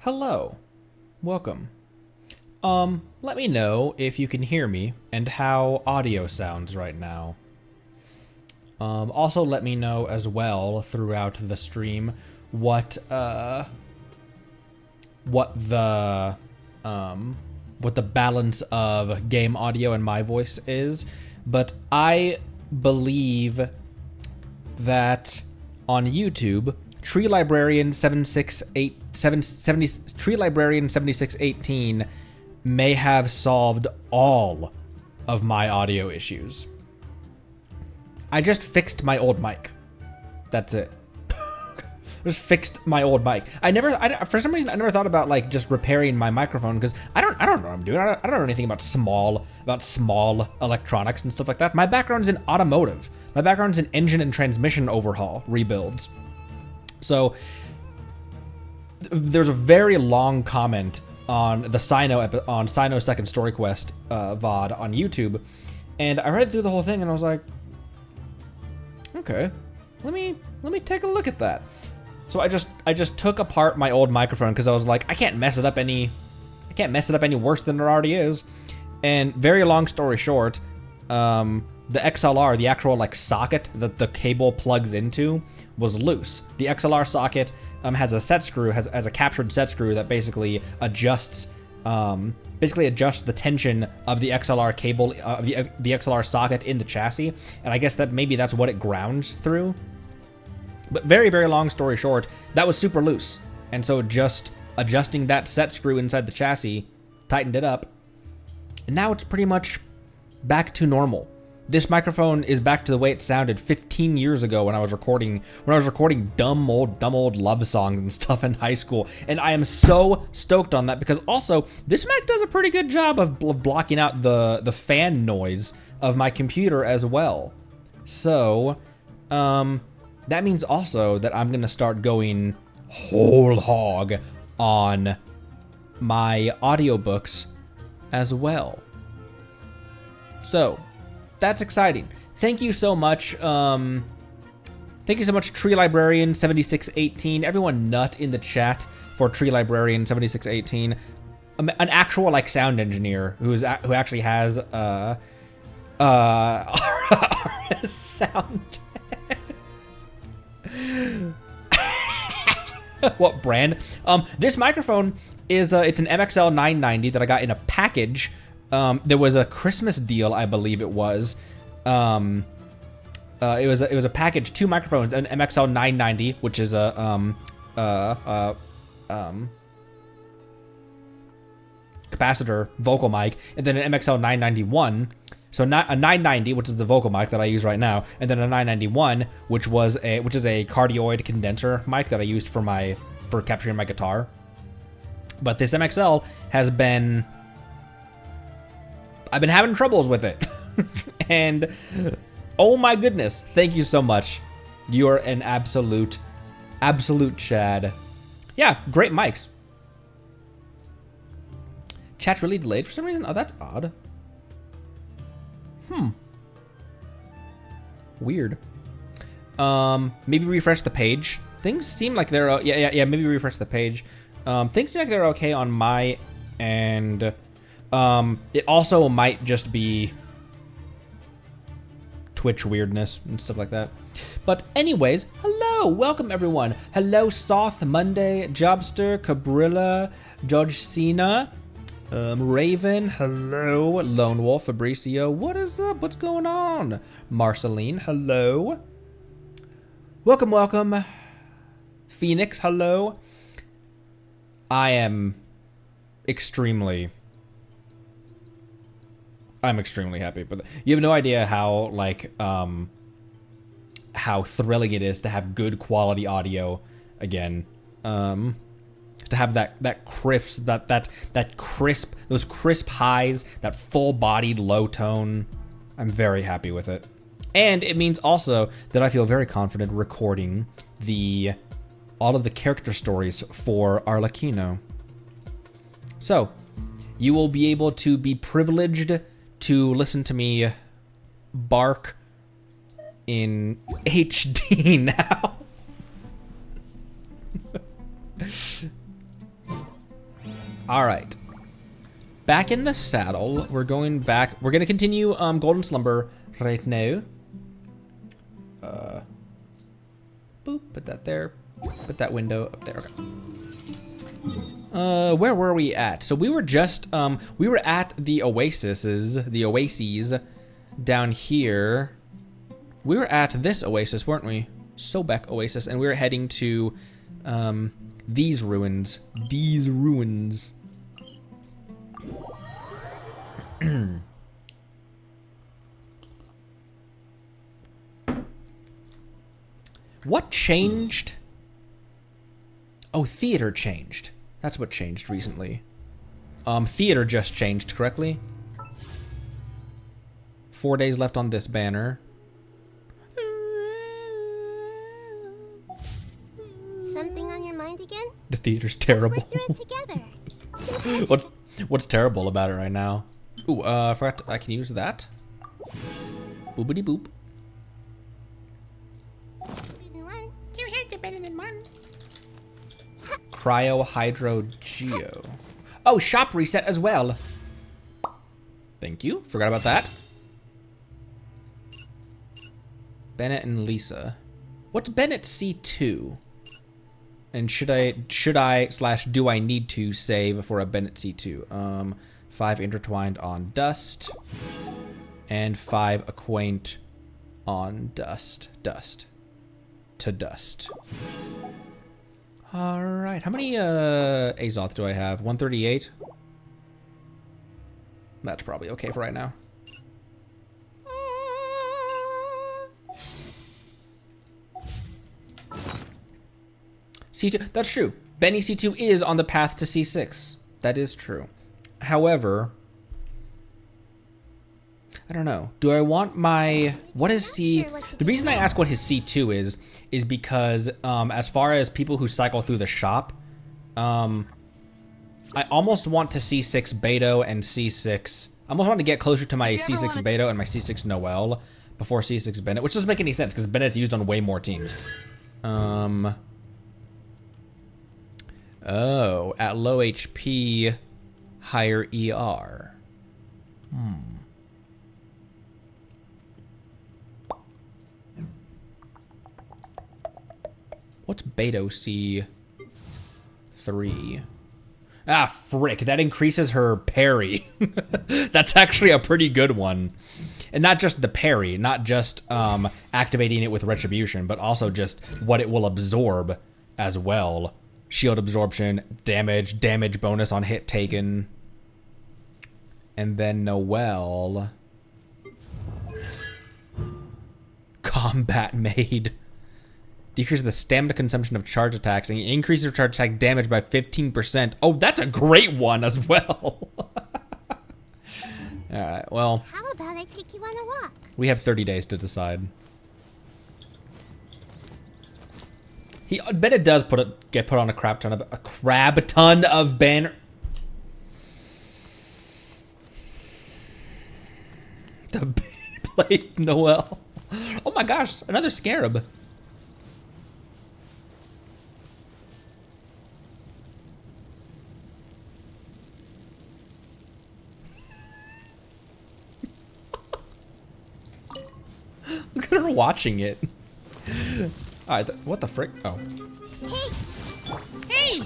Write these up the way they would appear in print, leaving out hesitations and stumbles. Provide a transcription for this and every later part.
Hello, welcome. Let me know if you can hear me and how audio sounds right now. Also let me know as well throughout the stream what the balance of game audio and my voice is. But I believe that on YouTube, Tree Librarian 7618 may have solved all of my audio issues. I just fixed my old mic. That's it. Just fixed my old mic. For some reason, I never thought about like just repairing my microphone because I don't know what I'm doing. I don't know anything about small electronics and stuff like that. My background's in automotive. My background's in engine and transmission overhaul rebuilds. So there's a very long comment on the Sino Second Story Quest VOD on YouTube, and I read through the whole thing and I was like, okay, let me take a look at that. So I just took apart my old microphone because I was like, I can't mess it up any worse than it already is. And very long story short, the XLR, the actual like socket that the cable plugs into, was loose. The XLR socket has a set screw, has a captured set screw that basically adjusts the tension of the XLR cable, the XLR socket in the chassis, and I guess that maybe that's what it grounds through. But very, very long story short, that was super loose, and so just adjusting that set screw inside the chassis tightened it up, and now it's pretty much back to normal. This microphone is back to the way it sounded 15 years ago when I was recording dumb old love songs and stuff in high school. And I am so stoked on that because also this mic does a pretty good job of blocking out the fan noise of my computer as well. So, that means also that I'm gonna start going whole hog on my audiobooks as well. So, that's exciting. Thank you so much. Thank you so much, Tree Librarian 7618. Everyone nut in the chat for Tree Librarian 7618. An actual like sound engineer who actually has RS sound test. What brand? This microphone is it's an MXL 990 that I got in a package. There was a Christmas deal, I believe it was. It was a package, 2 microphones, an MXL 990, which is a capacitor vocal mic, and then an MXL 991. So not a 990, which is the vocal mic that I use right now, and then a 991, which is a cardioid condenser mic that I used for capturing my guitar. But this MXL I've been having troubles with it. And oh my goodness, thank you so much. You're an absolute Chad. Yeah, great mics. Chat's really delayed for some reason. Oh, that's odd. Weird. Maybe refresh the page. Things seem like they're yeah, maybe refresh the page. Things seem like they're okay on my end. It also might just be Twitch weirdness and stuff like that. But anyways, hello, welcome everyone. Hello, Soth, Monday, Jobster, Cabrilla, Judge Cena, Raven, hello, Lone Wolf, Fabricio, what is up? What's going on? Marceline, hello. Welcome. Phoenix, hello. I am extremely happy, but you have no idea how how thrilling it is to have good quality audio again. To have that crisp, those crisp highs, that full-bodied low tone. I'm very happy with it, and it means also that I feel very confident recording all of the character stories for Arlecchino. So, you will be able to be privileged to listen to me bark in HD now. All right. Back in the saddle. We're going back. We're gonna continue Golden Slumber right now. Boop. Put that there. Put that window up there. Okay. Where were we at? So we were just we were at the oases down here. We were at this oasis, weren't we? Sobek Oasis, and we were heading to these ruins. What changed? Oh, theater changed. That's what changed recently. Theater just changed, correctly? 4 days left on this banner. Something on your mind again? The theater's terrible. Let's work through it together. What's terrible about it right now? Ooh, I forgot I can use that. Boopity boop. Two heads are better than one. Cryo Hydro Geo. Oh, shop reset as well. Thank you. Forgot about that. Bennett and Lisa. What's Bennett C2? And should I / do I need to save for a Bennett C2? 5 intertwined on dust, and 5 acquaint on dust. Dust to dust. All right, how many Azoth do I have? 138. That's probably okay for right now. C2, that's true. Benny C2 is on the path to C6. That is true. However, I don't know. Do I want my, what is C? The reason I ask what his C2 is because as far as people who cycle through the shop, I almost want to C6 Beto and C6. I almost want to get closer to my C6 Beto and my C6 Noel before C6 Bennett, which doesn't make any sense because Bennett's used on way more teams. Oh, at low HP, higher ER. What's Beto C3? Ah, frick, that increases her parry. That's actually a pretty good one. And not just the parry, not just activating it with retribution, but also just what it will absorb as well. Shield absorption, damage bonus on hit taken. And then Noel. Combat Maid. Decreases the stamina consumption of charge attacks and increases your charge attack damage by 15%. Oh, that's a great one as well. Alright, well. How about I take you on a walk? We have 30 days to decide. I bet it does get put on a crap ton of banner. The Beyblade Noel. Oh my gosh, another scarab. Look at her watching it. Alright, what the frick? Oh. Hey!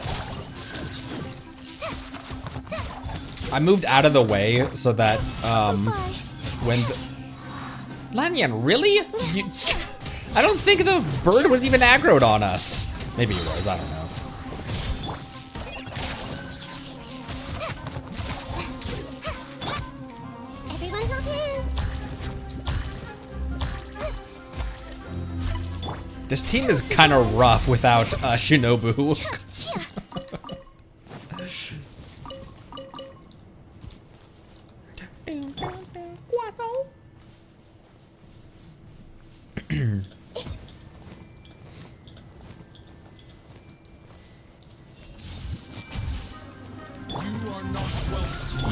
I moved out of the way so that, when Lanyan, really? I don't think the bird was even aggroed on us. Maybe he was, I don't know. Everyone hold hands. This team is kind of rough without Shinobu.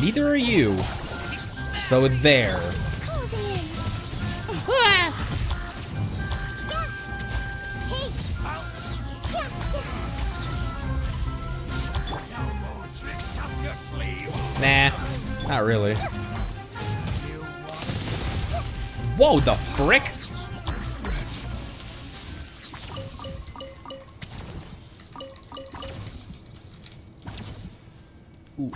Neither are you. So there. Not really. Whoa, the frick? Ooh.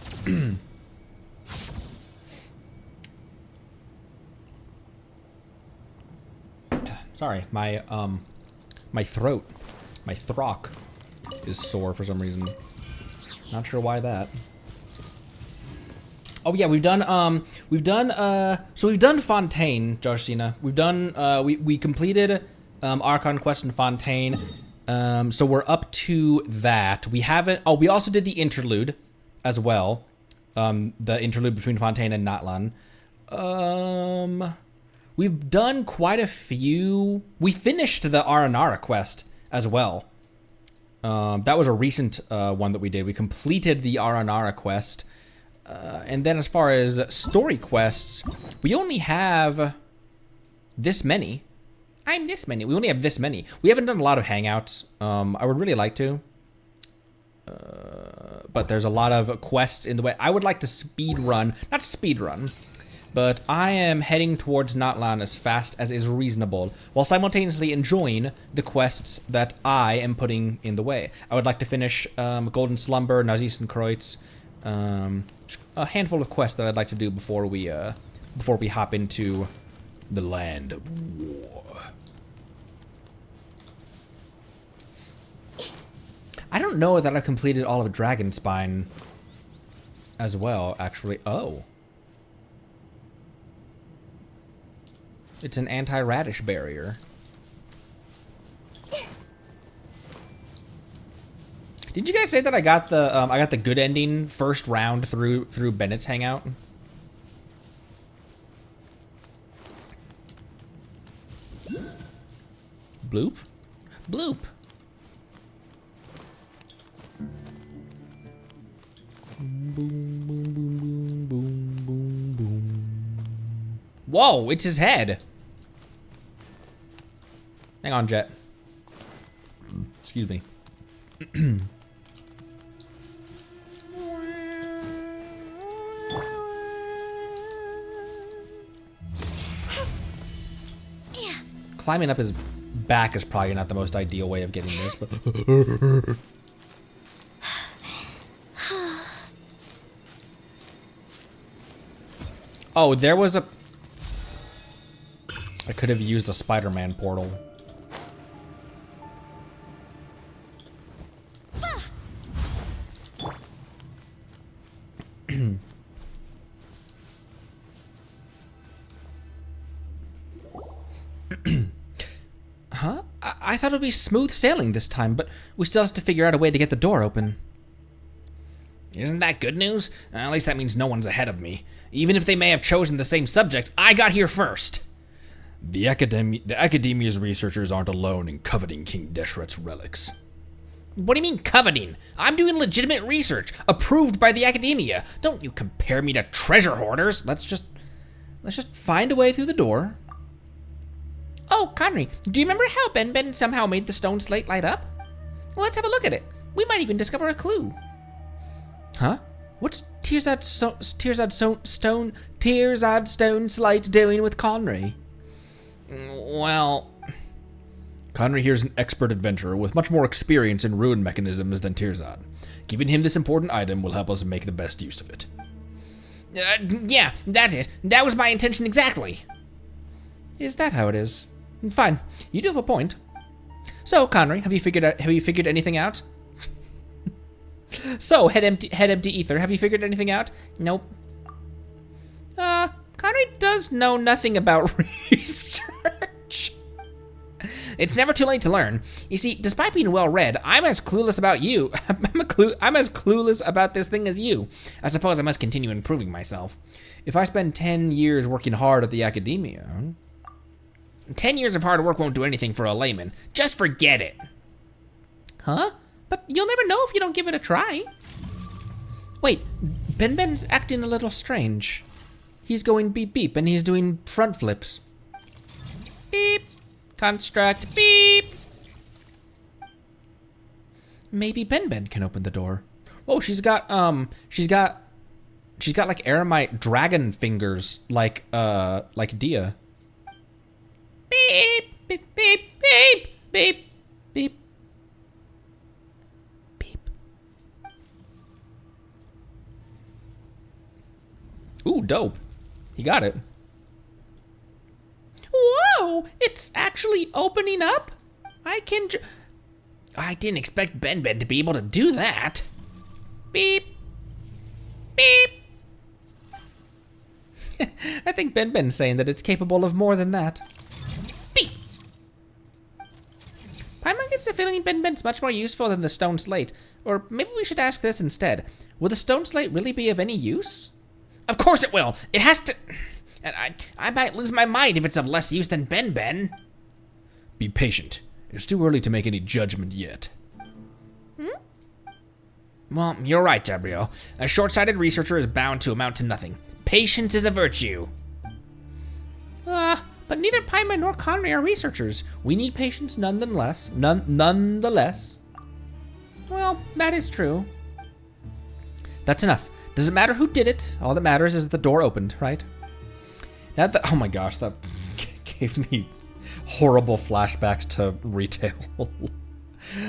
Sorry, my throat, my throck is sore for some reason. Not sure why that. Oh yeah, we've done Fontaine, Joshina. We've done we completed Archon Quest in Fontaine. So we're up to that. We haven't. Oh, we also did the interlude as well. The interlude between Fontaine and Natlan. We've done quite a few. We finished the Aranara quest as well. That was a recent one that we did. We completed the Aranara quest. And then as far as story quests, we only have this many. I'm this many. We only have this many. We haven't done a lot of hangouts. I would really like to. But there's a lot of quests in the way. I would like to speed run. Not speed run. But I am heading towards Natlan as fast as is reasonable, while simultaneously enjoying the quests that I am putting in the way. I would like to finish Golden Slumber, Nazis and Kreutz, a handful of quests that I'd like to do before we hop into the land of war. I don't know that I've completed all of Dragonspine as well, actually. Oh. It's an anti-radish barrier. Did you guys say that I got the good ending first round through Bennett's hangout? Bloop? Bloop. Boom, boom, boom, boom, boom, boom, boom. Whoa, it's his head. Hang on, Jet. Excuse me. Climbing up his back is probably not the most ideal way of getting this, but... Oh, there was a... I could have used a Spider-Man portal. Huh? I thought it would be smooth sailing this time, but we still have to figure out a way to get the door open. Isn't that good news? At least that means no one's ahead of me. Even if they may have chosen the same subject, I got here first. The Academia's researchers aren't alone in coveting King Deshret's relics. What do you mean coveting? I'm doing legitimate research, approved by the Academia. Don't you compare me to treasure hoarders. Let's just find a way through the door. Oh, Connery, do you remember how Ben somehow made the stone slate light up? Well, let's have a look at it. We might even discover a clue. Huh? What's Tirzad stone slate doing with Connery? Well, Connery here's an expert adventurer with much more experience in ruin mechanisms than Tirzad. Giving him this important item will help us make the best use of it. Yeah, that's it. That was my intention exactly. Is that how it is? Fine, you do have a point. So, Connery, have you figured anything out? So, head empty ether, have you figured anything out? Nope. Connery does know nothing about research. It's never too late to learn. You see, despite being well read, I'm as clueless about you. I'm as clueless about this thing as you. I suppose I must continue improving myself. If I spend 10 years working hard at the Academia... 10 years of hard work won't do anything for a layman. Just forget it. Huh? But you'll never know if you don't give it a try. Wait, Ben's acting a little strange. He's going beep beep and he's doing front flips. Beep. Construct beep. Maybe Ben can open the door. Oh, she's got she's got like eremite dragon fingers, like Dia. Beep, beep, beep, beep, beep, beep, beep. Ooh, dope. He got it. Whoa, it's actually opening up? I didn't expect Ben Ben to be able to do that. Beep. Beep. I think Ben Ben's saying that it's capable of more than that. Beep. Paimon gets the feeling Ben Ben's much more useful than the stone slate. Or maybe we should ask this instead. Will the stone slate really be of any use? Of course it will. It has to... And I might lose my mind if it's of less use than Ben Ben. Be patient. It's too early to make any judgment yet. Well, you're right, Gabriel. A short-sighted researcher is bound to amount to nothing. Patience is a virtue. But neither Paimon nor Conry are researchers. We need patience nonetheless. Nonetheless. Well, that is true. That's enough. Doesn't matter who did it. All that matters is the door opened, right? Oh my gosh, that gave me horrible flashbacks to retail.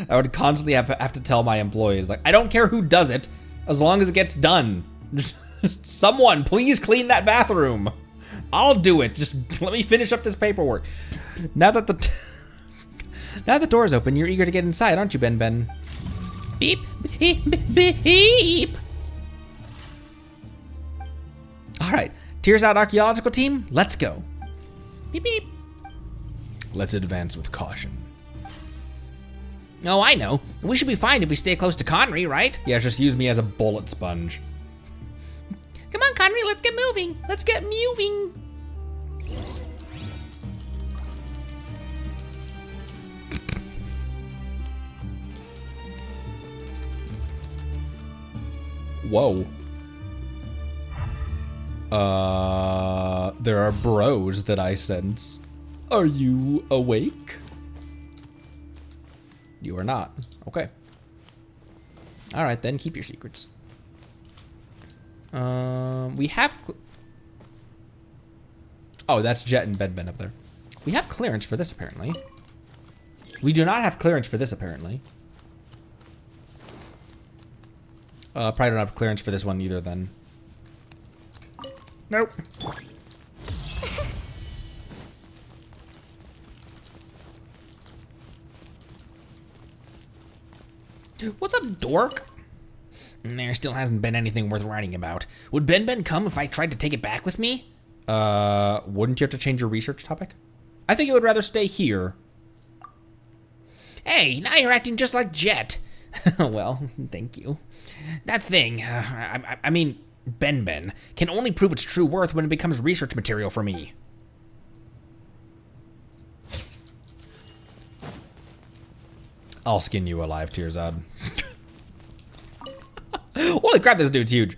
I would constantly have to tell my employees, like, I don't care who does it, as long as it gets done. Just someone, please clean that bathroom. I'll do it. Just let me finish up this paperwork. Now that the door is open, you're eager to get inside, aren't you, Ben Ben? Beep, beep, beep. All right, Tears Out Archaeological Team, let's go. Beep, beep. Let's advance with caution. Oh, I know. We should be fine if we stay close to Conry, right? Yeah, just use me as a bullet sponge. Come on, Conry, let's get moving. Let's get moving. Whoa. There are bros that I sense. Are you awake? You are not. Okay. All right, then keep your secrets. We have... Oh, that's Jet and Ben Ben up there. We have clearance for this, apparently. We do not have clearance for this, apparently. Probably don't have clearance for this one either, then. Nope. What's up, dork? There still hasn't been anything worth writing about. Would Ben Ben come if I tried to take it back with me? Wouldn't you have to change your research topic? I think you would rather stay here. Hey, now you're acting just like Jet. Well, thank you. That thing, I mean, Ben Ben, can only prove its true worth when it becomes research material for me. I'll skin you alive, Tearzad. Holy crap, this dude's huge.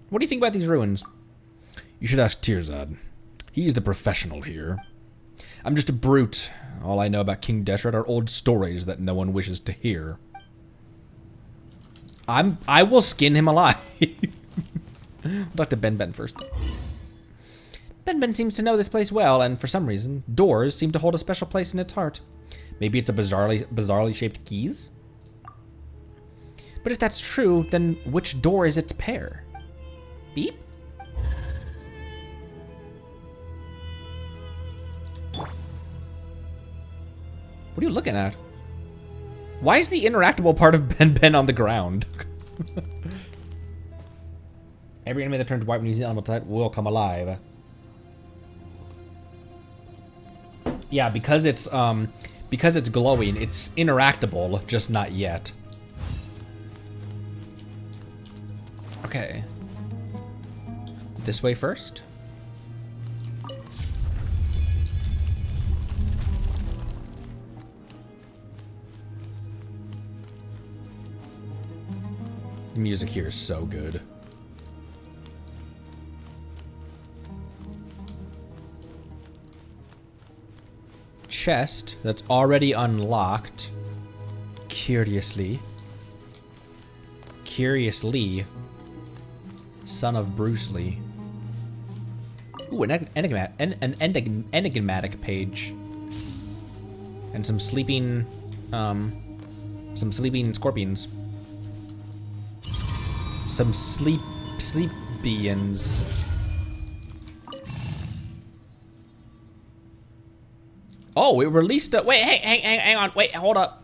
What do you think about these ruins? You should ask Tearzad. He's the professional here. I'm just a brute. All I know about King Deshret are old stories that no one wishes to hear. I will skin him alive. We'll talk to Ben Ben first. Ben Ben seems to know this place well, and for some reason, doors seem to hold a special place in its heart. Maybe it's a bizarrely shaped keys? But if that's true, then which door is its pair? Beep? What are you looking at? Why is the interactable part of Ben Ben on the ground? Every enemy that turns white when using animal type will come alive. Yeah, because it's glowing, it's interactable, just not yet. Okay. This way first. The music here is so good. Chest that's already unlocked. Curiously. Son of Bruce Lee. Ooh, an enigmatic page. And some sleeping scorpions. Some sleepians. Oh, it released a, wait, hang on, wait, hold up.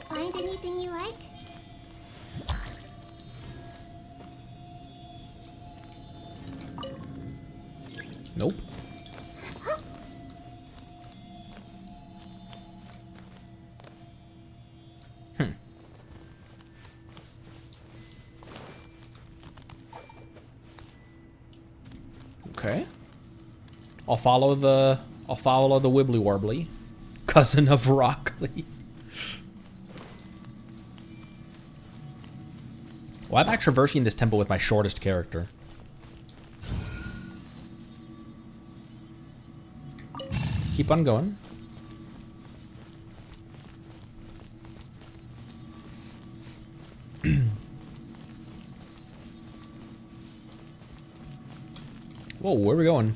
Find anything you like? Nope. Okay. I'll follow the wibbly warbly, cousin of Rockley. Why am I traversing this temple with my shortest character? Keep on going. Whoa, where are we going?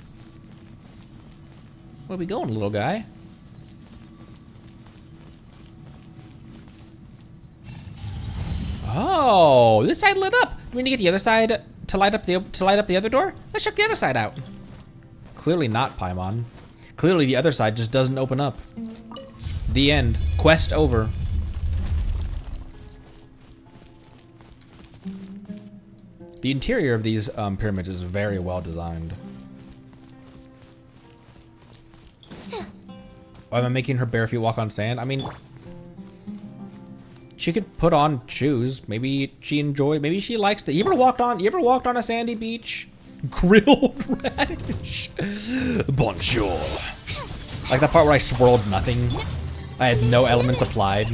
Where are we going, little guy? Oh, this side lit up. Do we need to get the other side to light up the other door? Let's check the other side out. Clearly not, Paimon. Clearly the other side just doesn't open up. The end. Quest over. The interior of these pyramids is very well designed. Why am I making her bare feet walk on sand? I mean, she could put on shoes. Maybe she enjoyed. Maybe she likes the. You ever walked on a sandy beach? Grilled radish. Bonjour. Like that part where I swirled nothing. I had no elements applied.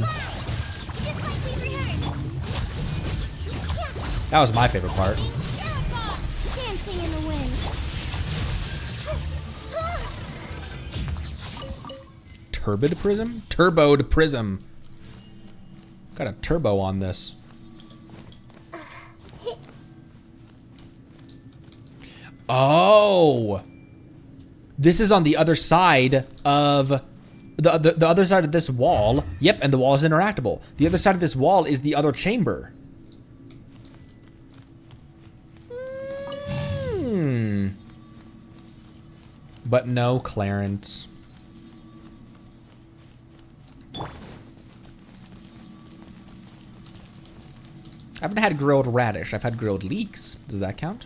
That was my favorite part. Dancing in the wind. Turbid prism? Turboed prism. Got a turbo on this. Oh! This is on the other side of the other side of this wall. Yep, and the wall is interactable. The other side of this wall is the other chamber. But no Clarence. I haven't had grilled radish. I've had grilled leeks. Does that count?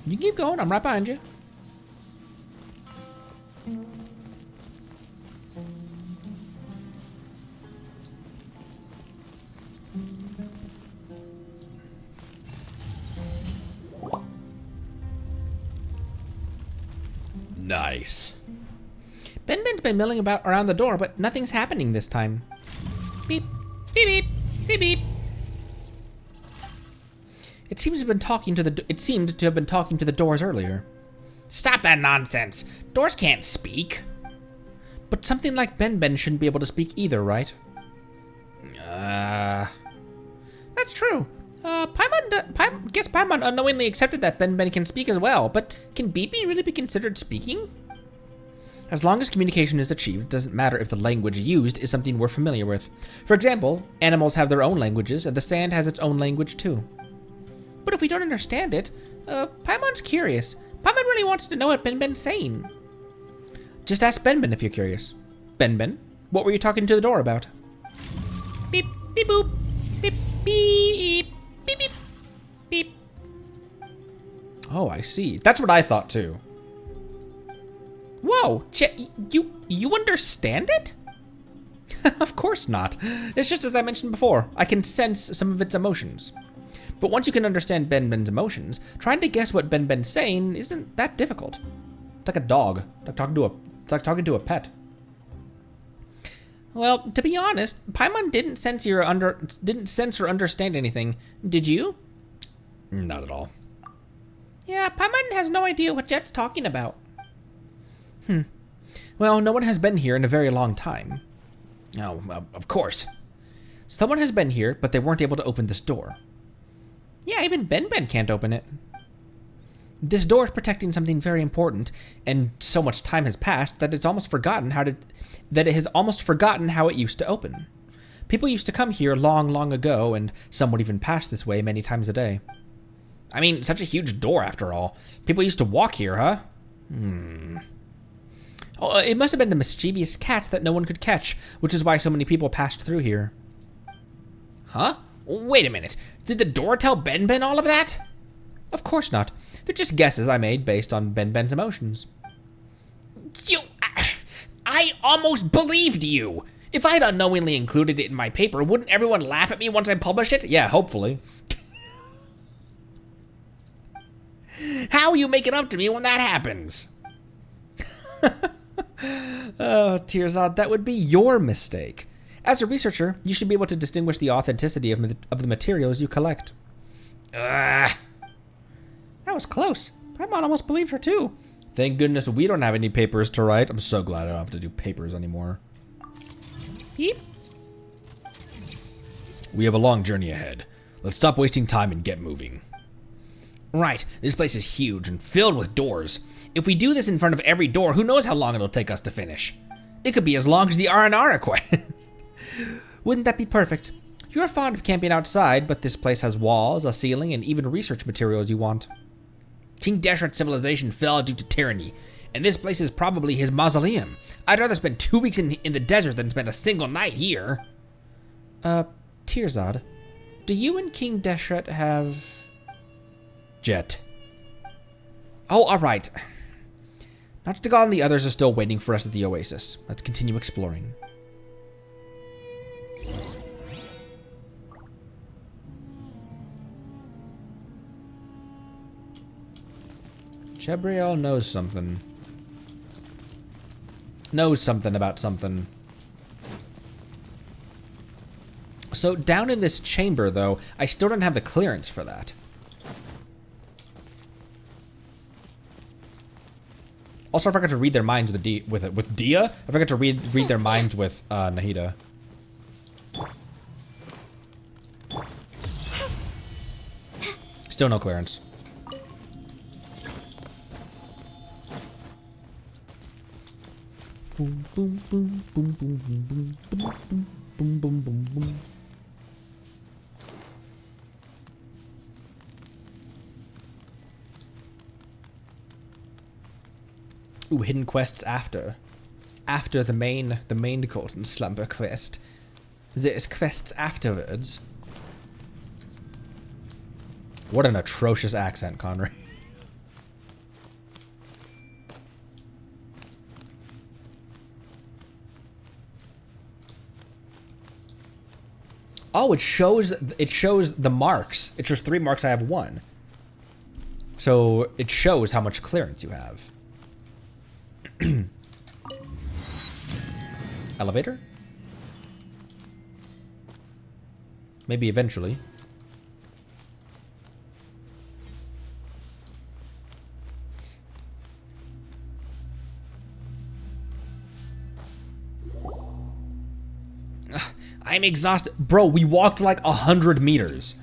You can keep going. I'm right behind you. Nice. Ben's been milling about around the door, but nothing's happening this time. Beep, beep, beep, beep, beep. It seemed to have been talking to the doors earlier. Stop that nonsense. Doors can't speak. But something like Ben shouldn't be able to speak either, right? That's true. Paimon unknowingly accepted that Ben can speak as well, but can Beep really be considered speaking? As long as communication is achieved, it doesn't matter if the language used is something we're familiar with. For example, animals have their own languages, and the sand has its own language too. But if we don't understand it, Paimon's curious. Paimon really wants to know what Ben's saying. Just ask Ben if you're curious. Ben, what were you talking to the door about? Beep, beep, boop, beep, beep, beep, beep, beep. Oh, I see. That's what I thought too. Whoa, you understand it? Of course not. It's just as I mentioned before. I can sense some of its emotions. But once you can understand Ben's emotions, trying to guess what Ben's saying isn't that difficult. It's like a dog, it's like talking to a pet. Well, to be honest, Paimon didn't sense or understand anything. Did you? Not at all. Yeah, Paimon has no idea what Jet's talking about. Well, no one has been here in a very long time. Oh, of course. Someone has been here, but they weren't able to open this door. Yeah, even Ben can't open it. This door is protecting something very important, and so much time has passed that it has almost forgotten how it used to open. People used to come here long, long ago, and some would even pass this way many times a day. I mean, such a huge door after all. People used to walk here, huh? Oh, it must have been the mischievous cat that no one could catch, which is why so many people passed through here. Huh? Wait a minute. Did the door tell Ben all of that? Of course not. They're just guesses I made based on Ben's emotions. I almost believed you! If I had unknowingly included it in my paper, wouldn't everyone laugh at me once I published it? Yeah, hopefully. How you make it up to me when that happens? Oh, Tearzod, that would be your mistake. As a researcher, you should be able to distinguish the authenticity of the materials you collect. That was close. Paimon almost believed her too. Thank goodness we don't have any papers to write. I'm so glad I don't have to do papers anymore. Beep. We have a long journey ahead. Let's stop wasting time and get moving. Right, this place is huge and filled with doors. If we do this in front of every door, who knows how long it'll take us to finish? It could be as long as the R&R quest. Wouldn't that be perfect? You're fond of camping outside, but this place has walls, a ceiling, and even research materials you want. King Deshret's civilization fell due to tyranny, and this place is probably his mausoleum. I'd rather spend 2 weeks in the desert than spend a single night here. Tearzod, do you and King Deshret have... Jet. Oh, alright. Nachtigal and the others are still waiting for us at the oasis. Let's continue exploring. Chebriel knows something. Knows something about something. So down in this chamber, though, I still don't have the clearance for that. Also, I forgot to read their minds with Dia. I forgot to read their minds with Nahida. Still no clearance. Boom, boom, boom, boom, boom, boom, boom, boom, boom, boom, boom, boom. Ooh, hidden quests after the main Golden Slumber quest. There's quests afterwards. What an atrocious accent, Connery. Oh, it shows the marks. It shows 3 marks, I have 1. So it shows how much clearance you have. Elevator? Maybe eventually. I'm exhausted. Bro, we walked like 100 meters.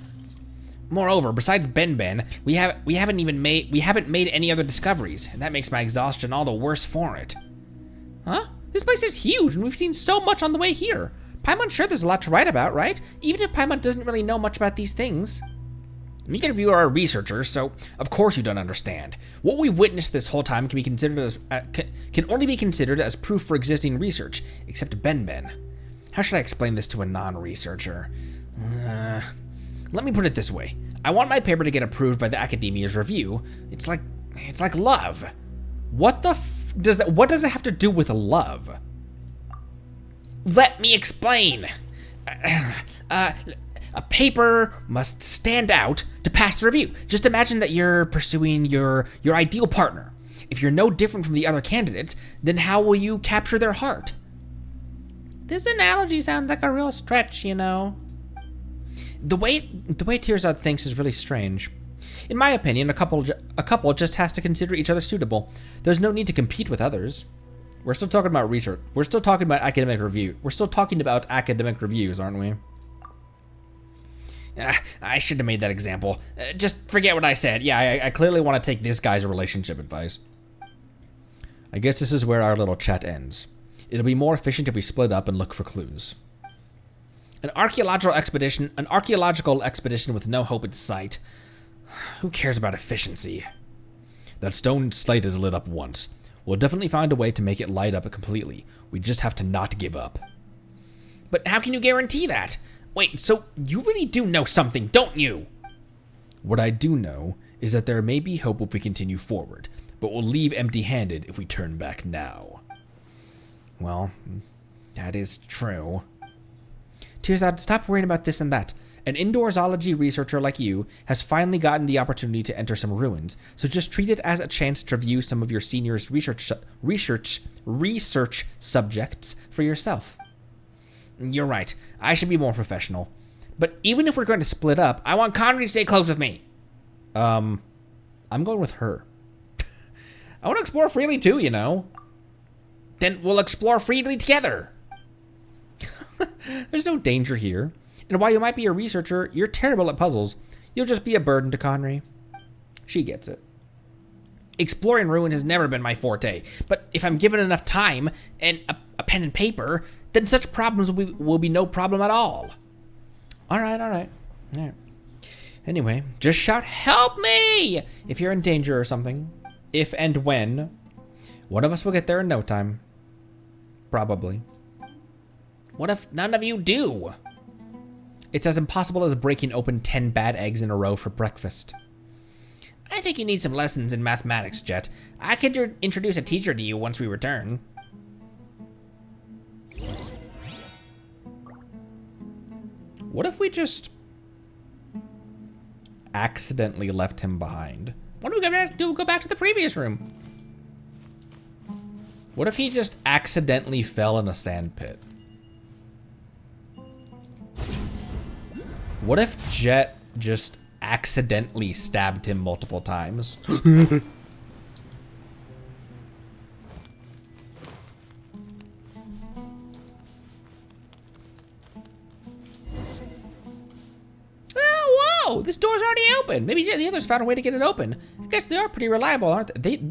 Moreover, besides Ben, we haven't made any other discoveries, and that makes my exhaustion all the worse for it. Huh? This place is huge, and we've seen so much on the way here. Paimon's sure there's a lot to write about, right? Even if Paimon doesn't really know much about these things. Neither of you are researchers, so of course you don't understand. What we've witnessed this whole time can only be considered as proof for existing research, except Ben. How should I explain this to a non-researcher? Let me put it this way. I want my paper to get approved by the Academia's review. It's like love. What does it have to do with love? Let me explain. A paper must stand out to pass the review. Just imagine that you're pursuing your ideal partner. If you're no different from the other candidates, then how will you capture their heart? This analogy sounds like a real stretch, you know. The way Tearzod thinks is really strange. In my opinion, a couple just has to consider each other suitable. There's no need to compete with others. We're still talking about research. We're still talking about academic review. We're still talking about academic reviews, aren't we? I should have made that example. Just forget what I said. Yeah, I clearly want to take this guy's relationship advice. I guess this is where our little chat ends. It'll be more efficient if we split up and look for clues. An archaeological expedition with no hope in sight. Who cares about efficiency? That stone slate is lit up once. We'll definitely find a way to make it light up completely. We just have to not give up. But how can you guarantee that? Wait, so you really do know something, don't you? What I do know is that there may be hope if we continue forward, but we'll leave empty-handed if we turn back now. Well, that is true. Tearsad, stop worrying about this and that. An indoor zoology researcher like you has finally gotten the opportunity to enter some ruins, so just treat it as a chance to review some of your seniors' research subjects for yourself. You're right. I should be more professional. But even if we're going to split up, I want Connery to stay close with me. I'm going with her. I want to explore freely too, you know. Then we'll explore freely together. There's no danger here. And while you might be a researcher, you're terrible at puzzles. You'll just be a burden to Connery. She gets it. Exploring ruins has never been my forte, but if I'm given enough time and a pen and paper, then such problems will be no problem at all. All right. Anyway, just shout, "Help me!" if you're in danger or something. If and when. One of us will get there in no time. Probably. What if none of you do? It's as impossible as breaking open 10 bad eggs in a row for breakfast. I think you need some lessons in mathematics, Jet. I could introduce a teacher to you once we return. What if we just accidentally left him behind? Why don't we go back to the previous room? What if he just accidentally fell in a sand pit? What if Jet just accidentally stabbed him multiple times? Oh, whoa! This door's already open. Maybe the others found a way to get it open. I guess they are pretty reliable, aren't they?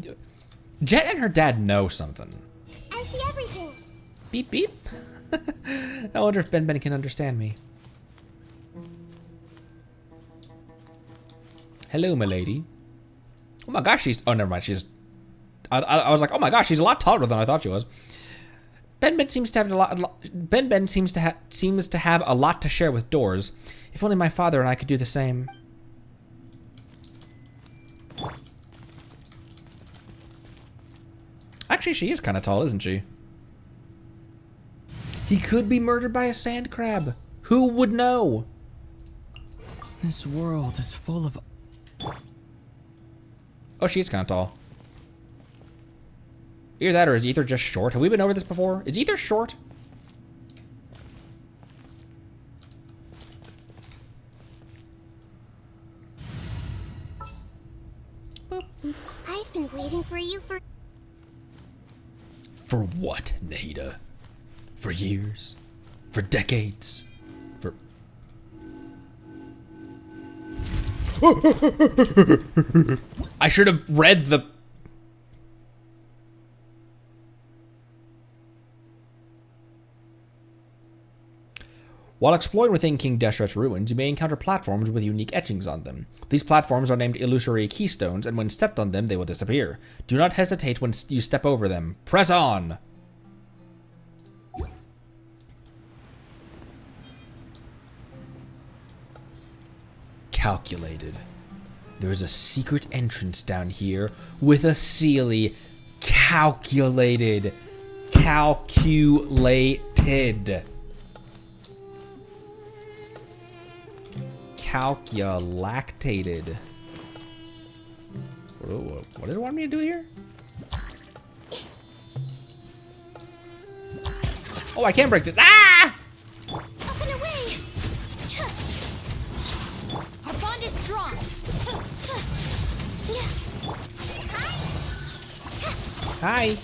Jet and her dad know something. I see everything. Beep, beep. I wonder if Ben can understand me. Hello, milady. Oh my gosh, she's... Oh, never mind. She's... I was like, oh my gosh, she's a lot taller than I thought she was. Ben seems to have a lot... Ben seems to have a lot to share with doors. If only my father and I could do the same. Actually, she is kind of tall, isn't she? He could be murdered by a sand crab. Who would know? This world is full of... Oh, she's kind of tall. Either that or is Ether just short? Have we been over this before? Is Ether short? Boop. I've been waiting for you for... For what, Nahida? For years? For decades? For... I should have read the... While exploring within King Deshret's ruins, you may encounter platforms with unique etchings on them. These platforms are named illusory keystones, and when stepped on them, they will disappear. Do not hesitate when you step over them. Press on! Calculated. There is a secret entrance down here with a Sealy. Calculated. Calculated. Calculactated. What did it want me to do here? Oh, I can't break this. Ah! Up and away! Our bond is strong. Hi.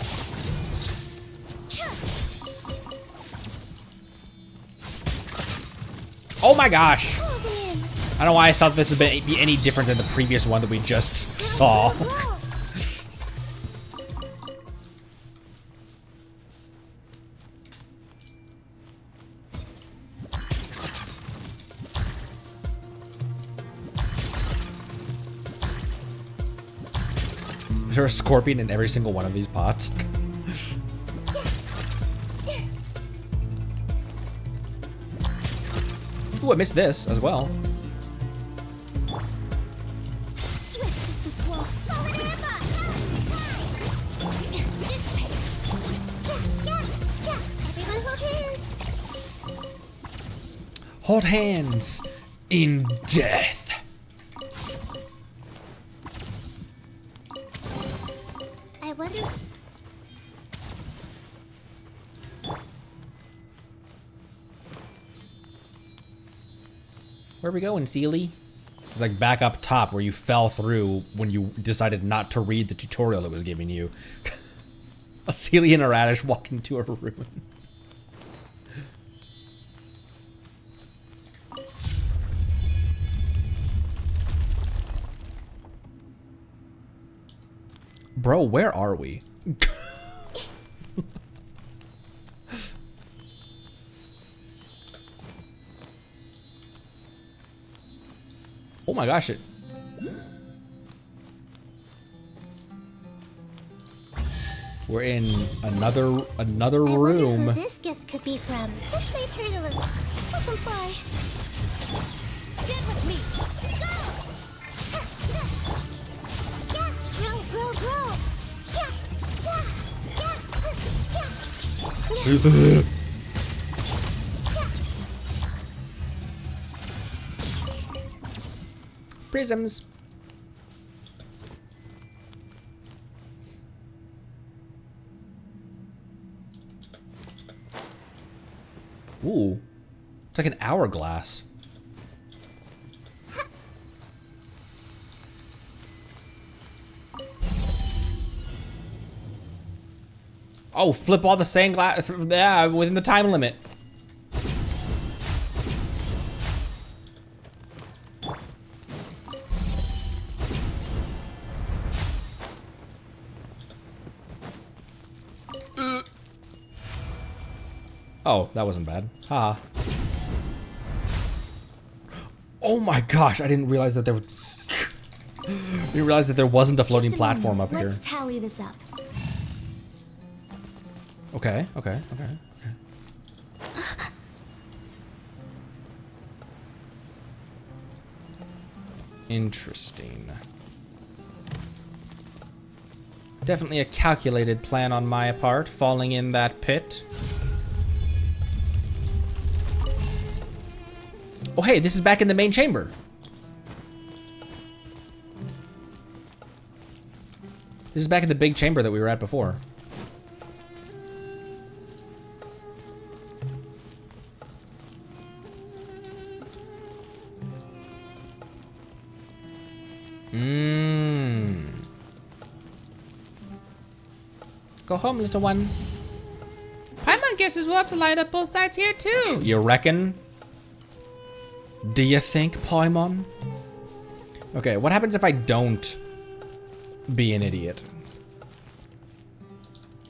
Oh my gosh. Closing in. I don't know why I thought this would be any different than the previous one that we just saw. Roll. Is there a scorpion in every single one of these pots? Ooh, I missed this as well. Swift is the swamp. Hold it in Dissipate. Everyone hold hands. Hold hands in death. I wonder. Where are we going, Sealy? It's like back up top where you fell through when you decided not to read the tutorial it was giving you. A Sealy and a radish walking to a ruin. Bro, where are we? Oh my gosh, we're in another I wonder room. who this gift could be from. This might hurt a little. Let them fly. Get with me. Go! Yeah, grow, grow. Yeah. Prisms. Ooh, it's like an hourglass. Oh, flip all the same glass. Yeah, within the time limit. Oh, that wasn't bad. Ha. Oh my gosh, I didn't realize that there was... didn't realize that there wasn't a floating Just a platform moment. up here. Let's tally this up. Okay. Interesting. Definitely a calculated plan on my part, falling in that pit. Oh hey, this is back in the main chamber. This is back in the big chamber that we were at before. Go home, little one. Paimon guesses we'll have to line up both sides here too. You reckon? Do you think, Paimon? Okay, what happens if I don't be an idiot?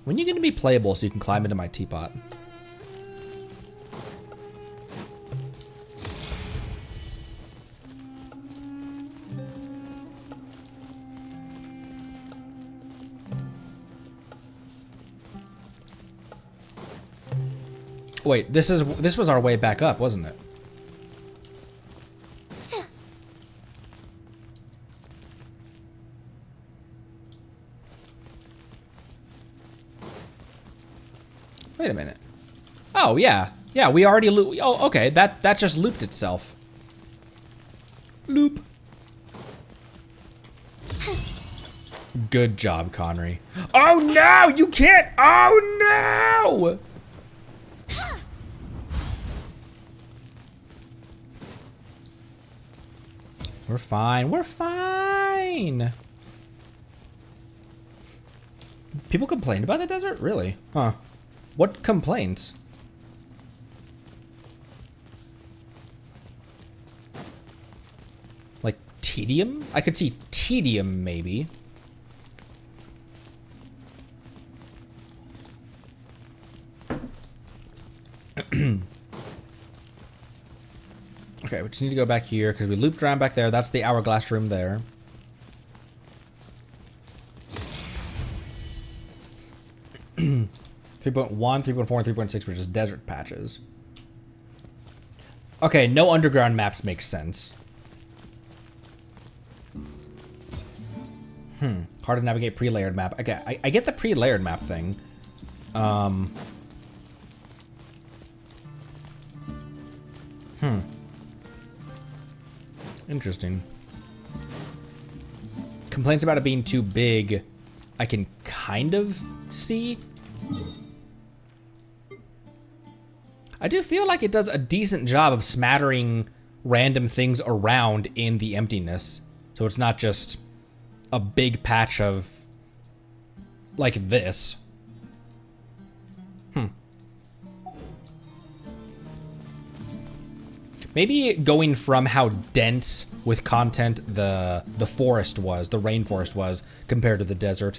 When are you gonna be playable so you can climb into my teapot? Wait, this was our way back up, wasn't it? Wait a minute. Oh yeah, yeah. We already looped. Oh, okay. That just looped itself. Loop. Good job, Connery. Oh no! You can't. Oh no! We're fine. We're fine. People complained about the desert? Really? Huh. What complaints? Like tedium? I could see tedium maybe. Okay, we just need to go back here because we looped around back there. That's the hourglass room there. (3.1, 3.4, and 3.6 were just desert patches. Okay, no underground maps make sense. Hard to navigate pre-layered map. Okay, I get the pre-layered map thing. Interesting. Complaints about it being too big, I can kind of see. I do feel like it does a decent job of smattering random things around in the emptiness. So it's not just a big patch of like this. Maybe going from how dense with content the forest was, the rainforest was, compared to the desert.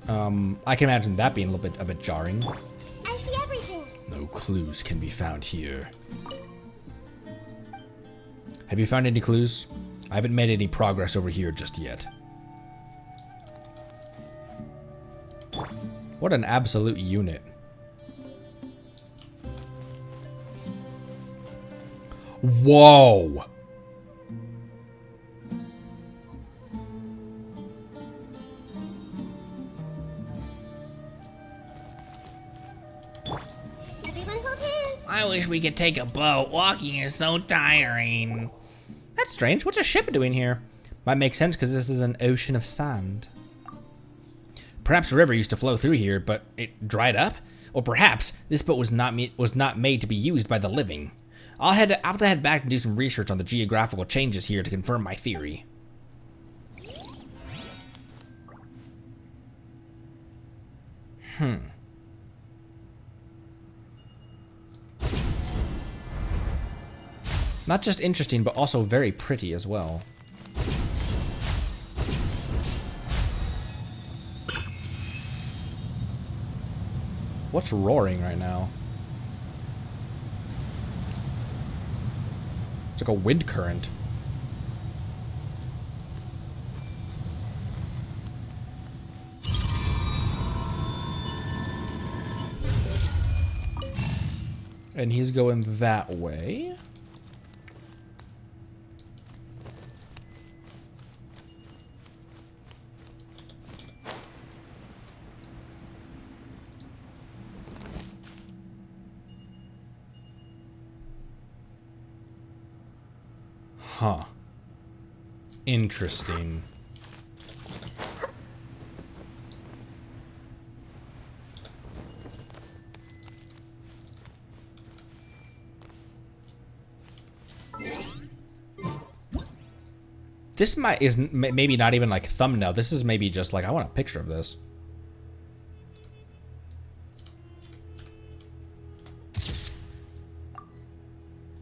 I can imagine that being a bit jarring. I see everything. No clues can be found here. Have you found any clues? I haven't made any progress over here just yet. What an absolute unit. Whoa! Everyone hold hands. I wish we could take a boat. Walking is so tiring. That's strange. What's a ship doing here? Might make sense because this is an ocean of sand. Perhaps a river used to flow through here, but it dried up? Or perhaps this boat was not made to be used by the living. I'll have to head back and do some research on the geographical changes here to confirm my theory. Not just interesting, but also very pretty as well. What's roaring right now? It's like a wind current. And he's going that way. Huh. Interesting. This is maybe not even like thumbnail. This is maybe just like, I want a picture of this.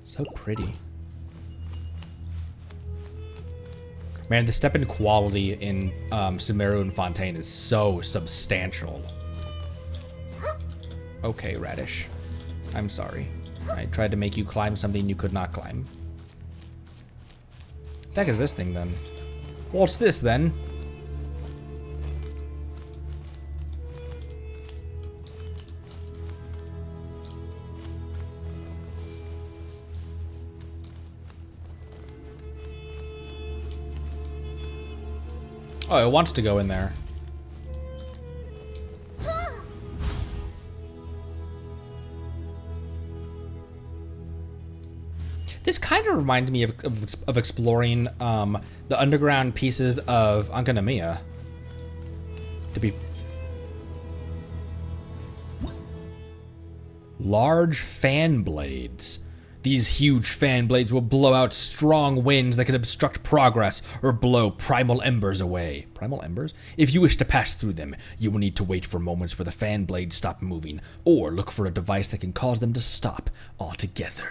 So pretty. Man, the step in quality in Sumeru and Fontaine is so substantial. Okay, Radish. I'm sorry. I tried to make you climb something you could not climb. What the heck is this thing then? What's this then? Oh, it wants to go in there. This kind of reminds me of exploring the underground pieces of Ankanomiya. To be large fan blades. These huge fan blades will blow out strong winds that can obstruct progress or blow primal embers away. Primal embers? If you wish to pass through them, you will need to wait for moments where the fan blades stop moving, or look for a device that can cause them to stop altogether.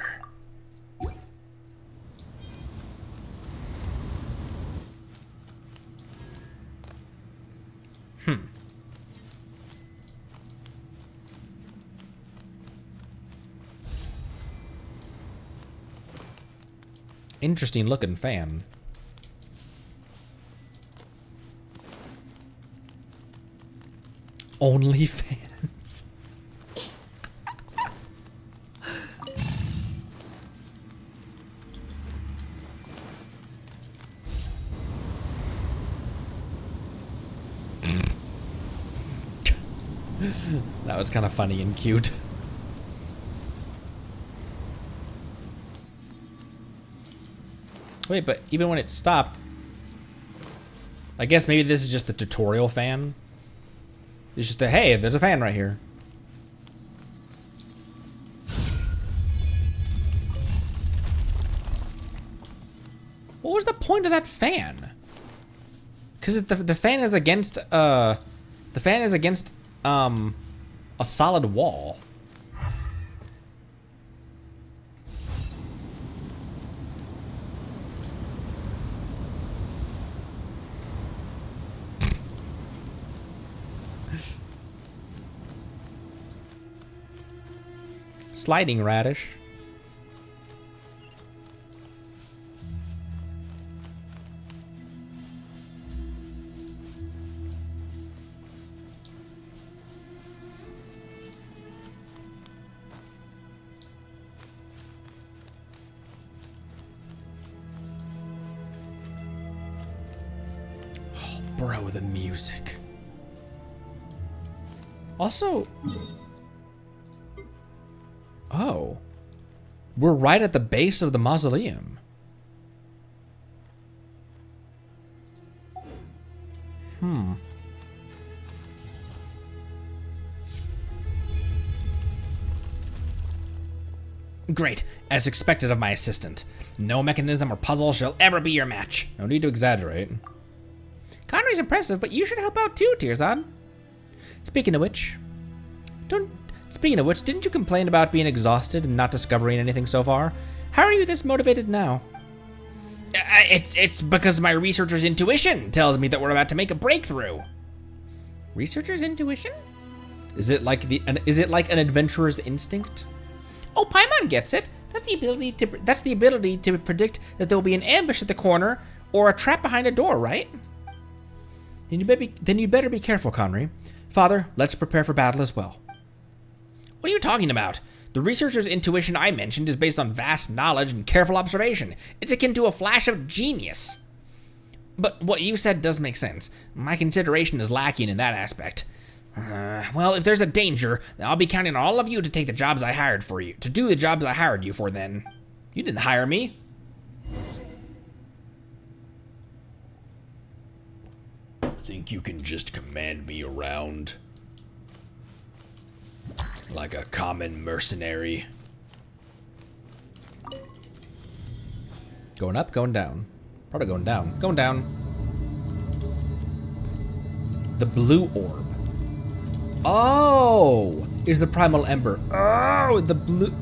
Interesting looking fan. Only fans. That was kind of funny and cute. Wait, but even when it stopped, I guess maybe this is just the tutorial fan. It's just a, hey, there's a fan right here. What was the point of that fan? Because the fan is against a solid wall. Sliding radish. Oh, bro, the music. Also, oh, we're right at the base of the mausoleum. Great, as expected of my assistant. No mechanism or puzzle shall ever be your match. No need to exaggerate. Conry's impressive, but you should help out too, Tearzad. Speaking of which, didn't you complain about being exhausted and not discovering anything so far? How are you this motivated now? It's because my researcher's intuition tells me that we're about to make a breakthrough. Researcher's intuition? Is it like an adventurer's instinct? Oh, Paimon gets it. That's the ability to predict that there will be an ambush at the corner or a trap behind a door, right? Then you'd better be careful, Conry. Father, let's prepare for battle as well. What are you talking about? The researcher's intuition I mentioned is based on vast knowledge and careful observation. It's akin to a flash of genius. But what you said does make sense. My consideration is lacking in that aspect. Well, if there's a danger, then I'll be counting on all of you to take the jobs I hired for you, to do the jobs I hired you for then. You didn't hire me. Think you can just command me around? Like a common mercenary. Going up, going down. Probably going down. Going down. The blue orb. Oh! Is the primal ember. Oh, the blue.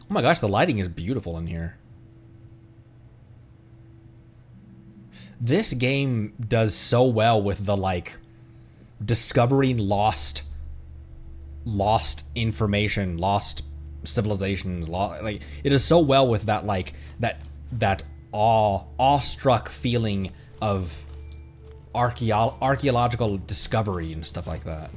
Oh my gosh, the lighting is beautiful in here. This game does so well with the, like, discovering lost information, lost civilizations, like, it is so well with that, like, that awestruck feeling of archaeological discovery and stuff like that.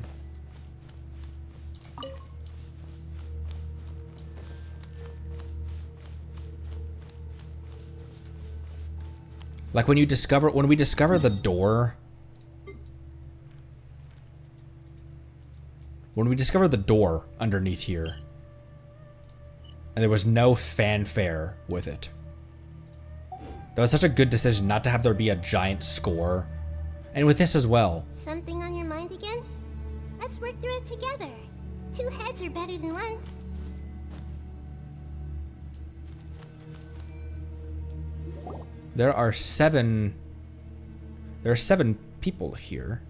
Like when we discover the door, when we discovered the door underneath here, and there was no fanfare with it. That was such a good decision not to have there be a giant score. And with this as well. Something on your mind again? Let's work through it together. 2 heads are better than 1. There are 7 people here.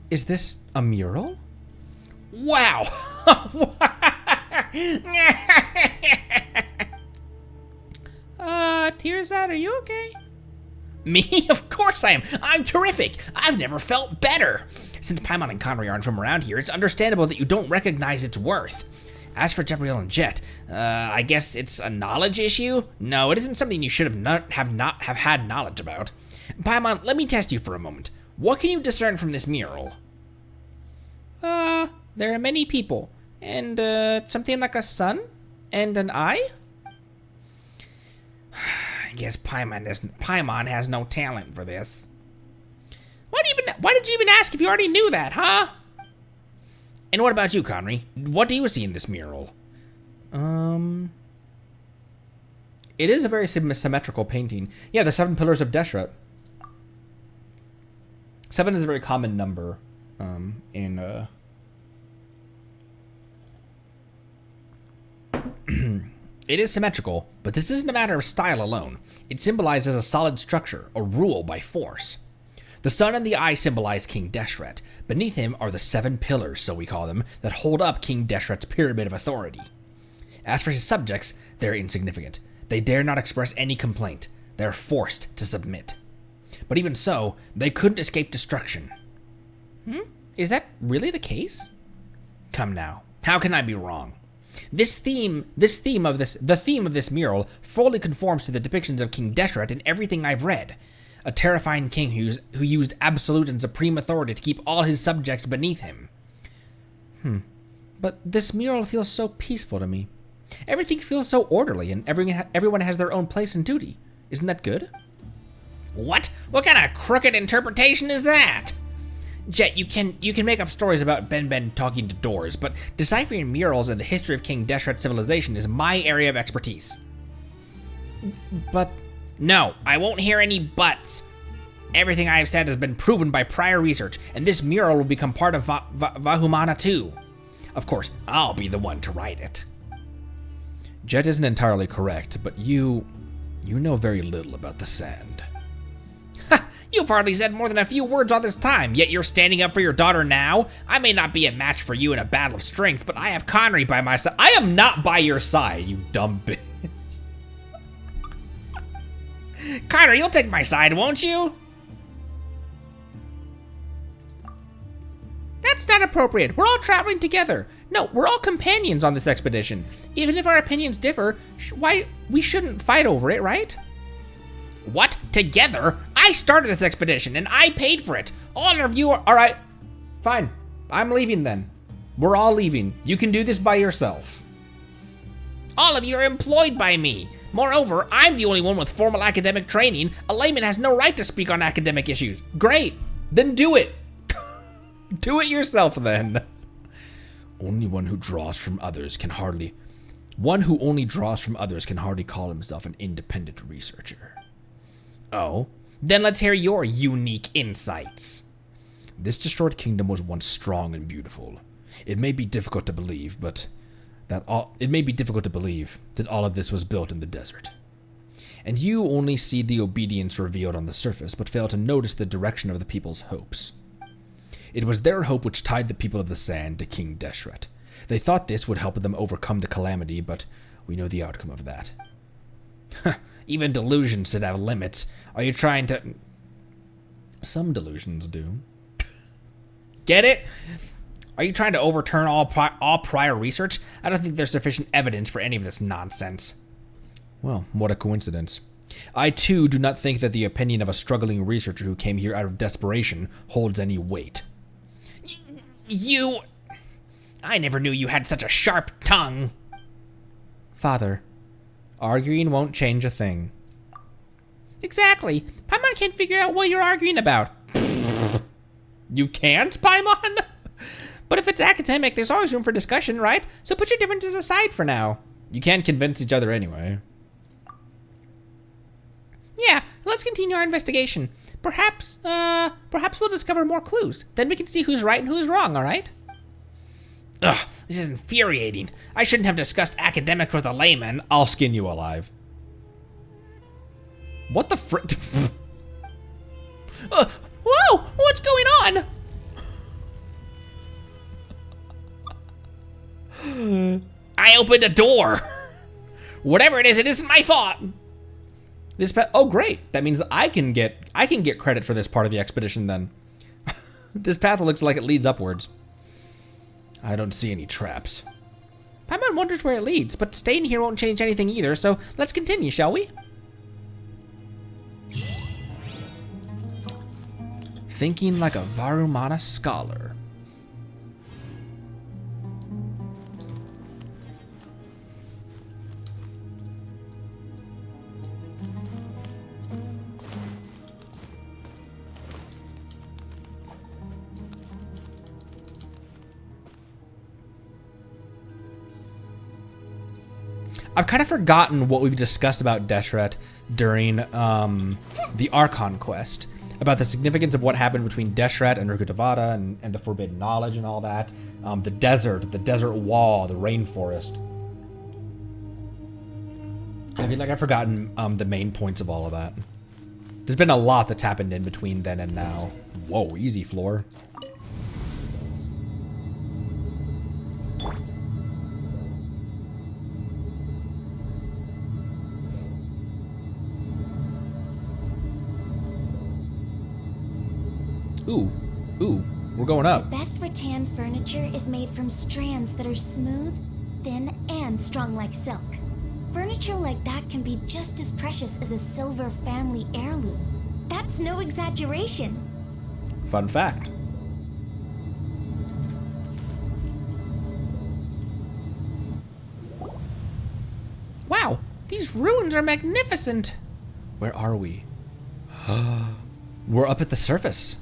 Is this a mural? Wow! Tearside, are you okay? Me? Of course I am. I'm terrific. I've never felt better. Since Paimon and Conry aren't from around here, it's understandable that you don't recognize its worth. As for Gabrielle and Jet, I guess it's a knowledge issue? No, it isn't something you should have had knowledge about. Paimon, let me test you for a moment. What can you discern from this mural? There are many people, and something like a sun and an eye? I guess Paimon has no talent for this. Why did you even ask if you already knew that, huh? And what about you, Conry? What do you see in this mural? It is a very symmetrical painting. Yeah, the 7 pillars of Deshret. 7 is a very common number, in, It is symmetrical, but this isn't a matter of style alone. It symbolizes a solid structure, a rule by force. The sun and the eye symbolize King Deshret. Beneath him are the 7 pillars, so we call them, that hold up King Deshret's pyramid of authority. As for his subjects, they're insignificant. They dare not express any complaint. They're forced to submit. But even so, they couldn't escape destruction. Is that really the case? Come now, how can I be wrong? The theme of this mural fully conforms to the depictions of King Deshret in everything I've read. A terrifying king who used absolute and supreme authority to keep all his subjects beneath him. But this mural feels so peaceful to me. Everything feels so orderly, and everyone has their own place and duty. Isn't that good? What? What kind of crooked interpretation is that? Jet, you can make up stories about Ben talking to doors, but deciphering murals and the history of King Deshret's civilization is my area of expertise. But... No, I won't hear any buts. Everything I have said has been proven by prior research, and this mural will become part of Vahumana too. Of course, I'll be the one to write it. Jet isn't entirely correct, but you know very little about the sand. You've hardly said more than a few words all this time, yet you're standing up for your daughter now? I may not be a match for you in a battle of strength, but I have Conry by my side. I am not by your side, you dumb bitch. Conry, you'll take my side, won't you? That's not appropriate. We're all traveling together. No, we're all companions on this expedition. Even if our opinions differ, why, we shouldn't fight over it, right? What? Together? I started this expedition, and I paid for it. All of you are... Alright, fine. I'm leaving then. We're all leaving. You can do this by yourself. All of you are employed by me. Moreover, I'm the only one with formal academic training. A layman has no right to speak on academic issues. Great. Then do it. Do it yourself then. One who only draws from others can hardly call himself an independent researcher. Oh, then let's hear your unique insights. This destroyed kingdom was once strong and beautiful. It may be difficult to believe that all of this was built in the desert. And you only see the obedience revealed on the surface, but fail to notice the direction of the people's hopes. It was their hope which tied the people of the sand to King Deshret. They thought this would help them overcome the calamity, but we know the outcome of that. Even delusions should have limits. Are you trying to... Some delusions do. Get it? Are you trying to overturn all prior research? I don't think there's sufficient evidence for any of this nonsense. Well, what a coincidence. I too do not think that the opinion of a struggling researcher who came here out of desperation holds any weight. You... I never knew you had such a sharp tongue. Father, arguing won't change a thing. Exactly. Paimon can't figure out what you're arguing about. You can't, Paimon? But if it's academic, there's always room for discussion, right? So put your differences aside for now. You can't convince each other anyway. Yeah, let's continue our investigation. Perhaps we'll discover more clues. Then we can see who's right and who's wrong, alright? Ugh, this is infuriating. I shouldn't have discussed academics with a layman. I'll skin you alive. What the frick? Whoa! What's going on? I opened a door. Whatever it isn't my fault. This path. Oh, great! That means I can get credit for this part of the expedition then. This path looks like it leads upwards. I don't see any traps. Paimon wonders where it leads, but staying here won't change anything either. So let's continue, shall we? Thinking like a Varumana scholar. I've kind of forgotten what we've discussed about Deshret during the Archon quest, about the significance of what happened between Deshret and Rukkhadevata and the Forbidden Knowledge and all that, the desert wall, the rainforest. I feel like I've forgotten the main points of all of that. There's been a lot that's happened in between then and now. Whoa, easy floor. Ooh, we're going up. Best rattan furniture is made from strands that are smooth, thin, and strong like silk. Furniture like that can be just as precious as a silver family heirloom. That's no exaggeration. Fun fact. Wow, these ruins are magnificent. Where are we? We're up at the surface.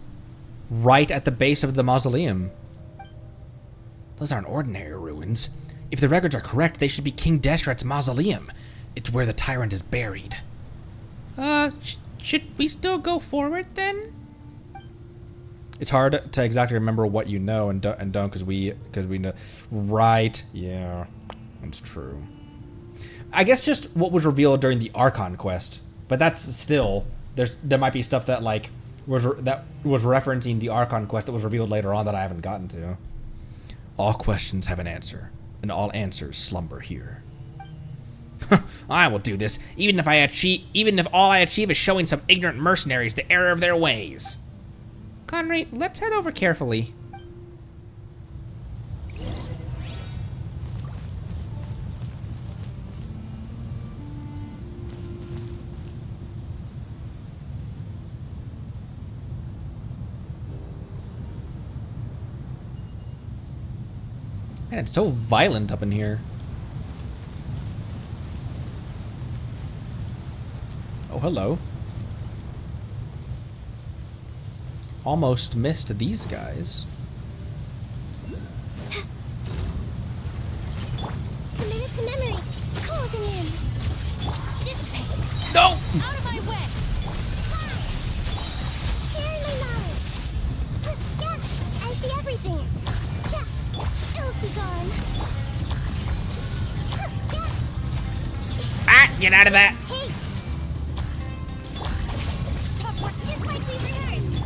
Right at the base of the mausoleum. Those aren't ordinary ruins. If the records are correct, they should be King Deshret's mausoleum. It's where the tyrant is buried. Should we still go forward then? It's hard to exactly remember what you know and don't because we know. Right? Yeah, that's true. I guess just what was revealed during the Archon quest, but that's still there might be stuff that like was referencing the Archon quest that was revealed later on that I haven't gotten to. All questions have an answer, and all answers slumber here. I will do this, even if all I achieve is showing some ignorant mercenaries the error of their ways. Conry, let's head over carefully. Man, it's so violent up in here. Oh, hello. Almost missed these guys. Committed to memory. Closing in. Dissipate. No! Out of my way. Sharing my knowledge. Yeah, I see everything. Yeah, ills be gone. Ah, get out of that! Hey. Just like we rehearsed.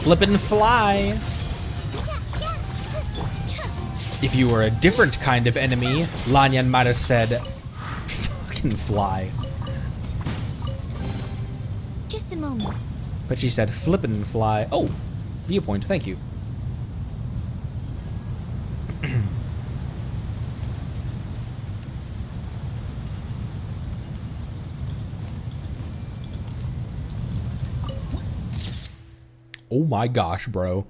Flippin' fly. If you were a different kind of enemy, Lanyan might have said, fucking fly. Just a moment. But she said flippin' fly. Oh, viewpoint, thank you. Oh my gosh, bro.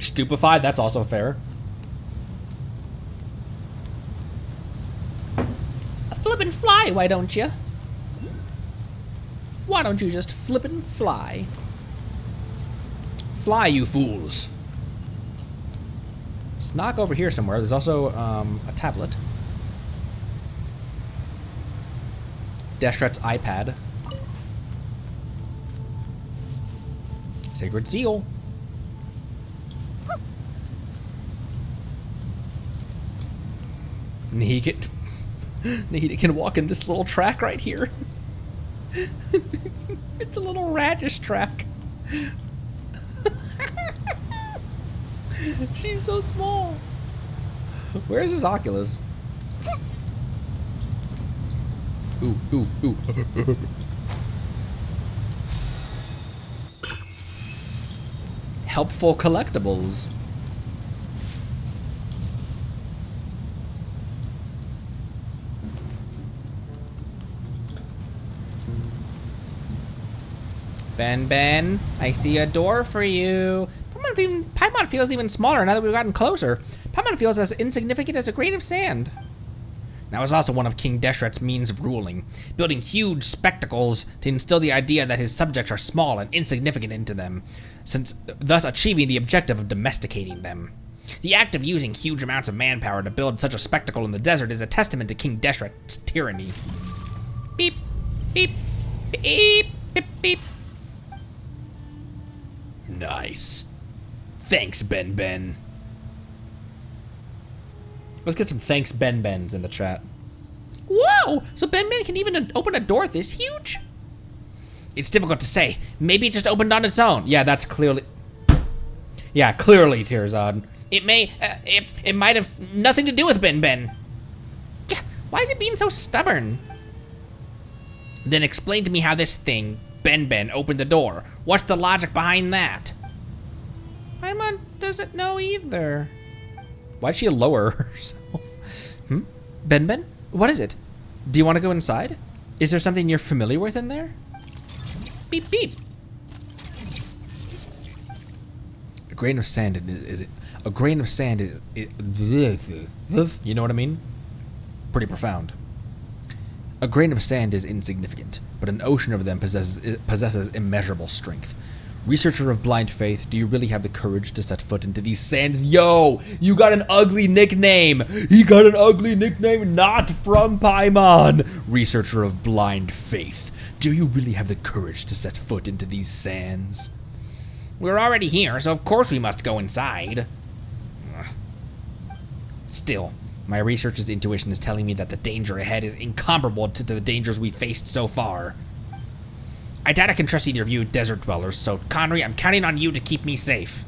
Stupefied, that's also fair. flip and fly, why don't you? Why don't you just flip and fly? Fly, you fools. Let's knock over here somewhere. There's also a tablet. Deshret's iPad. Sacred Seal. Nahida can walk in this little track right here. It's a little radish track. She's so small. Where's his Oculus? Ooh, ooh, ooh. Helpful collectibles. Ben, I see a door for you. Paimon feels even smaller now that we've gotten closer. Paimon feels as insignificant as a grain of sand. That was also one of King Deshret's means of ruling, building huge spectacles to instill the idea that his subjects are small and insignificant into them, thus achieving the objective of domesticating them. The act of using huge amounts of manpower to build such a spectacle in the desert is a testament to King Deshret's tyranny. Beep, beep, beep, beep, beep. Nice. Thanks, Ben. Let's get some thanks Ben-Bens in the chat. Whoa! So Ben-Ben can even open a door this huge? It's difficult to say. Maybe it just opened on its own. Yeah, that's clearly... Yeah, clearly, Tirzad. It might have nothing to do with Ben-Ben. Yeah, why is it being so stubborn? Then explain to me how this thing, Ben opened the door. What's the logic behind that? Paimon doesn't know either. Why'd she lower herself? Ben? What is it? Do you want to go inside? Is there something you're familiar with in there? Beep, beep. A grain of sand is it? A grain of sand is you know what I mean? Pretty profound. A grain of sand is insignificant, but an ocean of them possesses immeasurable strength. Researcher of blind faith, do you really have the courage to set foot into these sands? Yo, you got an ugly nickname. He got an ugly nickname not from Paimon. Researcher of blind faith, do you really have the courage to set foot into these sands? We're already here, so of course we must go inside. Still, my researcher's intuition is telling me that the danger ahead is incomparable to the dangers we faced so far. I doubt I can trust either of you desert dwellers, so Conry, I'm counting on you to keep me safe.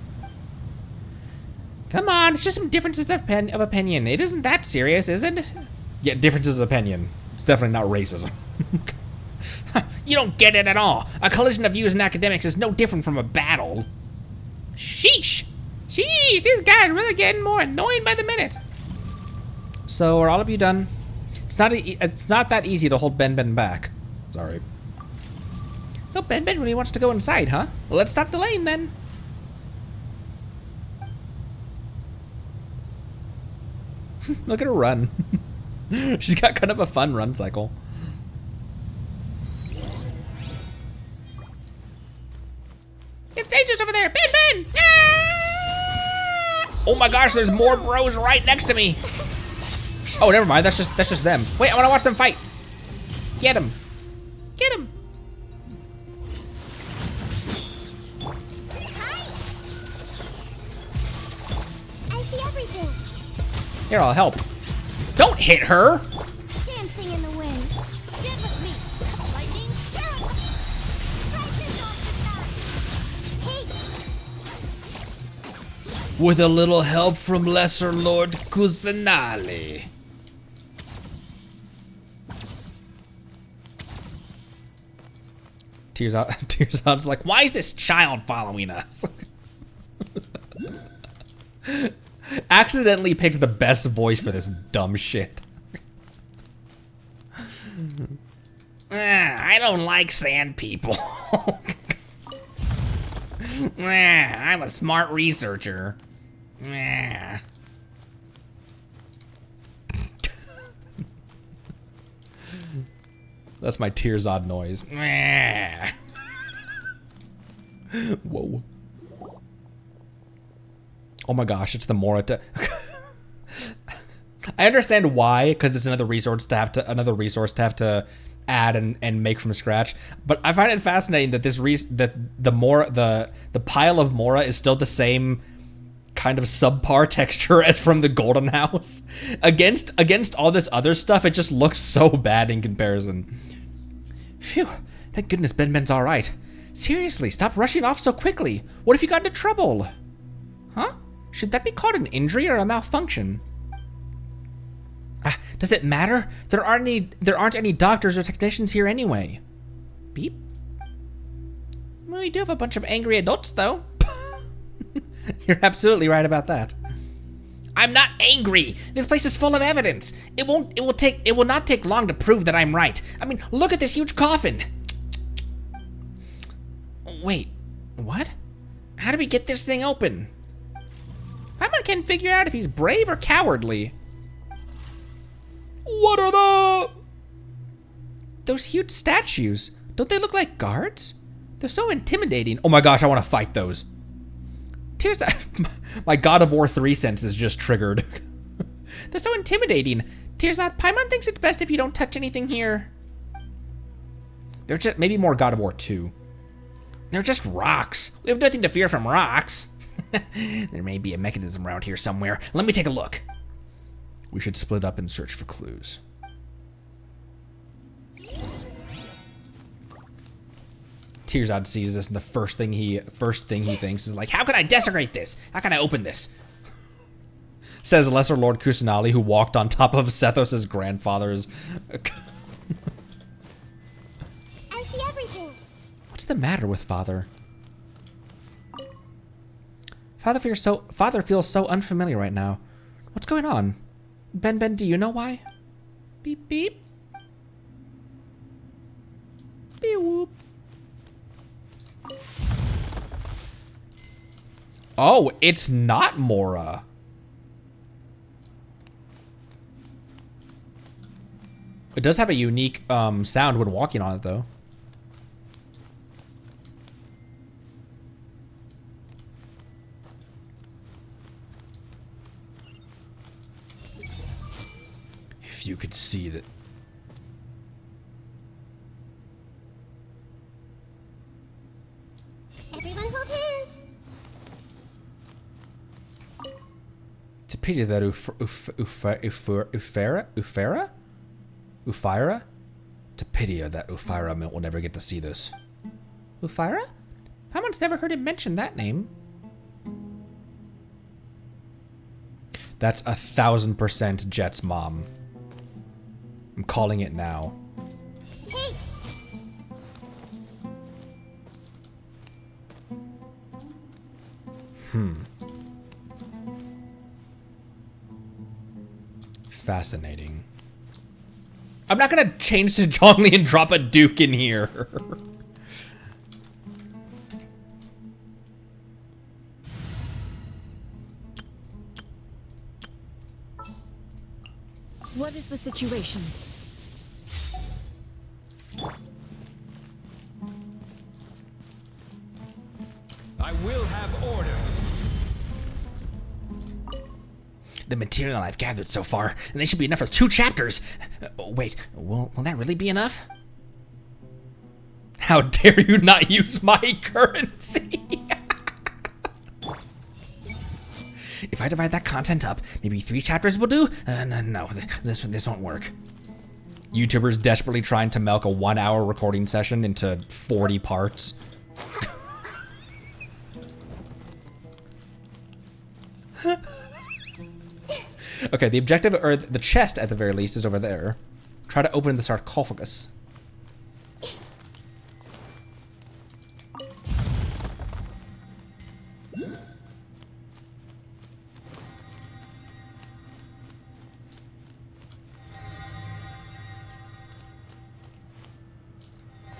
Come on, it's just some differences of opinion. It isn't that serious, is it? Yeah, differences of opinion. It's definitely not racism. You don't get it at all. A collision of views in academics is no different from a battle. Sheesh! Sheesh, this guy's really getting more annoying by the minute. So, are all of you done? It's not that easy to hold Ben back. Sorry. So Ben really wants to go inside, huh? Well, let's stop delaying then. Look at her run. She's got kind of a fun run cycle. It's dangerous over there! Ben! Ah! Oh my gosh, there's more bros right next to me. Oh, never mind. That's just them. Wait, I want to watch them fight. Get him. Get him. Here, I'll help. Don't hit her! Dancing in the wind. Get with me. Lightning, Sparrow. Strike this off the side. Hey. With a little help from Lesser Lord Kusanali. Tears like, why is this child following us? Accidentally picked the best voice for this dumb shit. I don't like sand people. I'm a smart researcher. That's my Tearzod noise. Whoa. Oh my gosh, it's the Mora. I understand why, because it's another resource to have to add and make from scratch. But I find it fascinating that the pile of Mora is still the same kind of subpar texture as from the Golden House. Against all this other stuff, it just looks so bad in comparison. Phew, thank goodness Ben's all right. Seriously, stop rushing off so quickly. What if you got into trouble? Huh? Should that be called an injury or a malfunction? Does it matter? There aren't any doctors or technicians here anyway. Beep. Well, we do have a bunch of angry adults, though. You're absolutely right about that. I'm not angry. This place is full of evidence. It will not take long to prove that I'm right. I mean, look at this huge coffin. Wait, what? How do we get this thing open? Paimon can't figure out if he's brave or cowardly. What are those huge statues? Don't they look like guards? They're so intimidating. Oh my gosh, I want to fight those. My God of War 3 sense is just triggered. They're so intimidating. Tearzod, Paimon thinks it's best if you don't touch anything here. They're just maybe more God of War 2. They're just rocks. We have nothing to fear from rocks. There may be a mechanism around here somewhere. Let me take a look. We should split up and search for clues. Tearzod sees this, and the first thing he thinks is like, how can I desecrate this? How can I open this? Says Lesser Lord Kusanali, who walked on top of Sethos' grandfather's. I see everything. What's the matter with Father? Father feels so unfamiliar right now. What's going on? Ben, do you know why? Beep, beep. Beep, whoop. Oh, it's not Mora. It does have a unique sound when walking on it, though. If you could see that. Everyone hold hands. It's a pity that Ufira? It's a pity that Ufira will never get to see this. Ufira? Paimon's never heard him mention that name. That's 1000% Jet's mom. I'm calling it now. Hey. Fascinating. I'm not gonna change to Zhongli and drop a Duke in here. What is the situation? I will have order. The material I've gathered so far, and they should be enough for 2 chapters. Wait, will that really be enough? How dare you not use my currency? If I divide that content up, maybe 3 chapters will do? No, this won't work. YouTubers desperately trying to milk a 1-hour recording session into 40 parts. Okay, the objective, or the chest at the very least, is over there. Try to open the sarcophagus.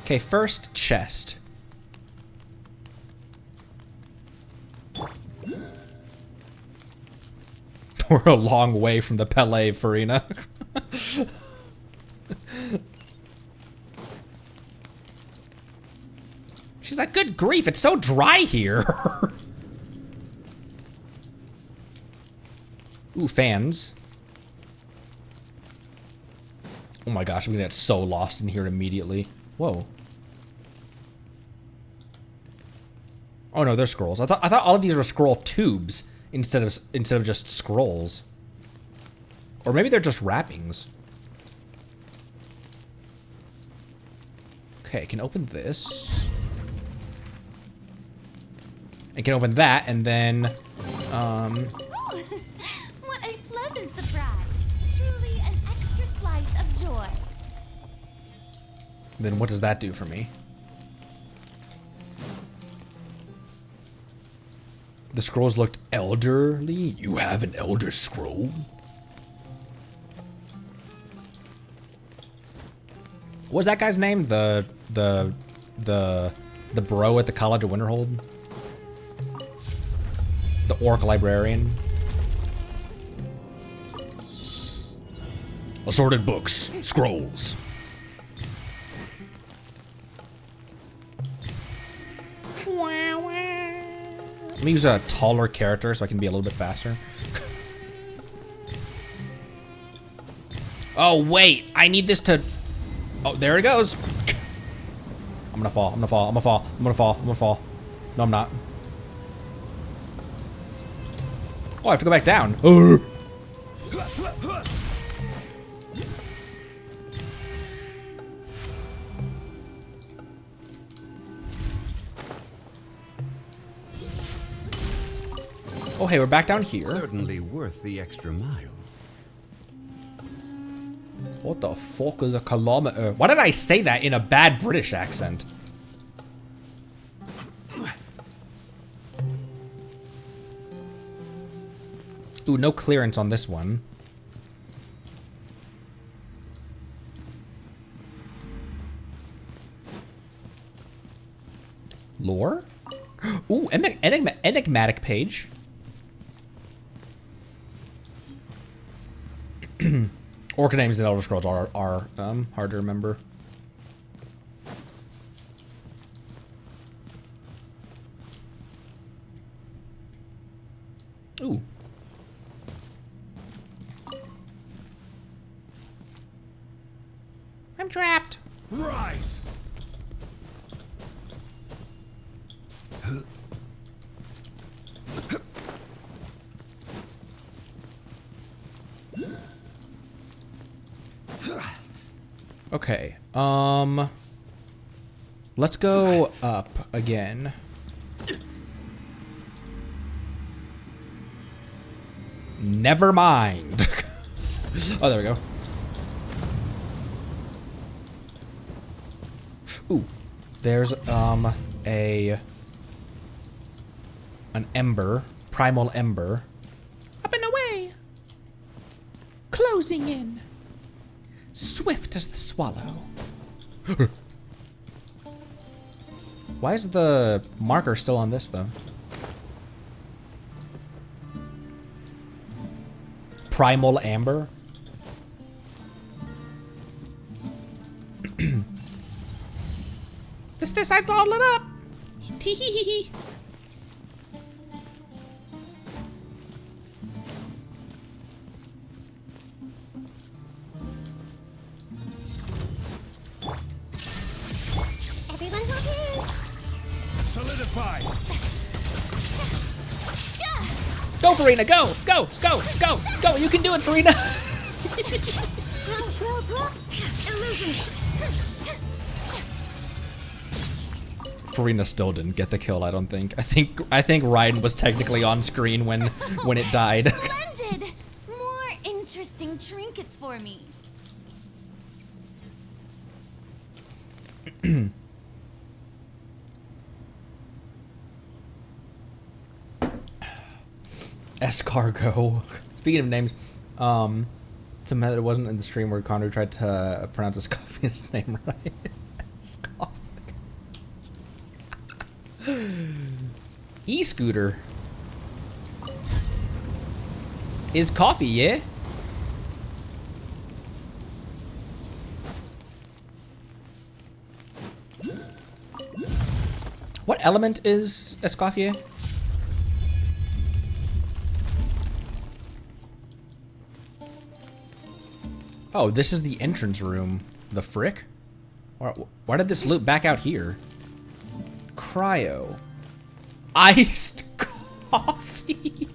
Okay, first chest. We're a long way from the Pele Farina. like, good grief, it's so dry here. Ooh, fans. Oh my gosh, I'm gonna get so lost in here immediately. Whoa. Oh no, they're scrolls. I thought all of these were scroll tubes instead of just scrolls. Or maybe they're just wrappings. Okay, I can open this. I can open that, and then, What a pleasant surprise. Truly an extra slice of joy. then what does that do for me? The scrolls looked elderly. You have an elder scroll? What was that guy's name? The bro at the College of Winterhold? The orc librarian? Assorted books, scrolls. Let me use a taller character so I can be a little bit faster. Oh, wait, I need this to... Oh, there it goes. I'm gonna fall, I'm gonna fall, I'm gonna fall, I'm gonna fall, I'm gonna fall. No, I'm not. Oh, I have to go back down. Oh, hey, we're back down here. Certainly worth the extra mile. What the fuck is a kilometer? Why did I say that in a bad British accent? Ooh, no clearance on this one. Lore? Ooh, enigmatic page. Orc names in Elder Scrolls are hard to remember. Ooh. I'm trapped. Rise! Okay, let's go up again. Never mind. Oh, there we go. Ooh, there's, an ember, primal ember. Up and away. Closing in. Swift as the swallow. Why is the marker still on this, though? Primal amber? This side's all lit up. Tee hee hee hee. Everyone hold hands. Solidify! Go, Farina, go, go, go, go, go. You can do it, Farina. Illusion. Farina still didn't get the kill, I don't think. I think Raiden was technically on screen when it died. Splendid. More interesting trinkets for me. Escargot. Speaking of names, somehow that it wasn't in the stream where Conor tried to pronounce his coffee's name right. E-scooter is coffee, yeah? What element is Escoffier? Oh, this is the entrance room. The frick? Why did this loop back out here? Cryo. Iced coffee.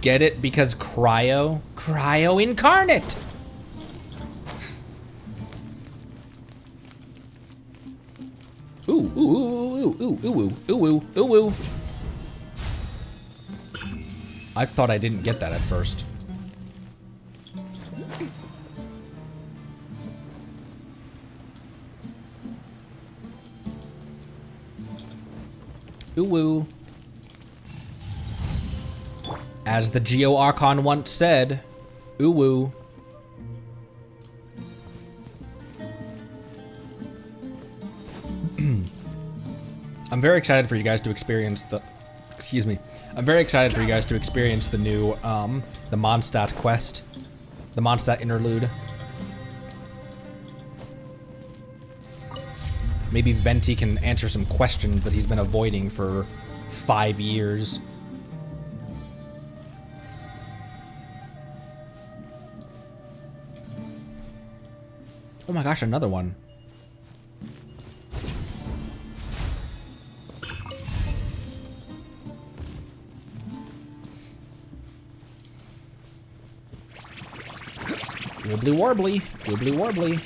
Get it? Because cryo? Cryo incarnate! Ooh, ooh, ooh, ooh, ooh, ooh, ooh, ooh, ooh. I thought I didn't get that at first. Ooh, ooh. As the Geo Archon once said, ooh, ooh. I'm very excited for you guys to experience the, excuse me. I'm very excited for you guys to experience the new, the Mondstadt quest. The Mondstadt interlude. Maybe Venti can answer some questions that he's been avoiding for 5 years. Oh my gosh, another one. Wibbly warbly, wibbly warbly.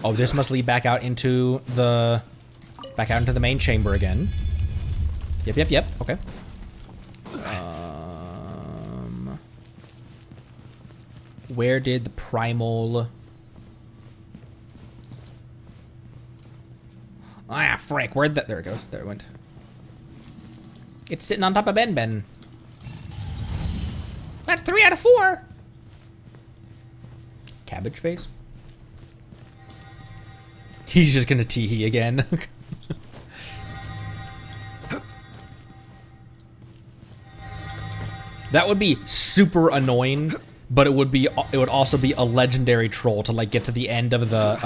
Oh, this must lead back out into the main chamber again. Yep, yep, yep. Okay. Where did the primal? Ah, frick. Where'd that? There it goes. There it went. It's sitting on top of Ben Ben. That's 3 out of 4. Cabbage face. He's just gonna tee-hee again. That would be super annoying, but it would also be a legendary troll to like get to the end of the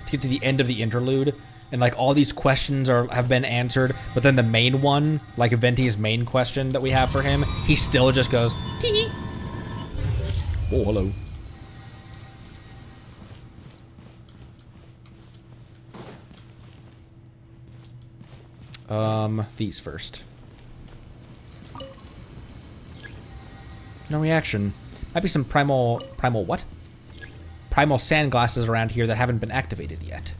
to get to the end of the interlude, and like all these questions have been answered, but then the main one, like Venti's main question that we have for him, he still just goes tee. Oh, hello. These first. No reaction. Might be some primal what? Primal sand glasses around here that haven't been activated yet.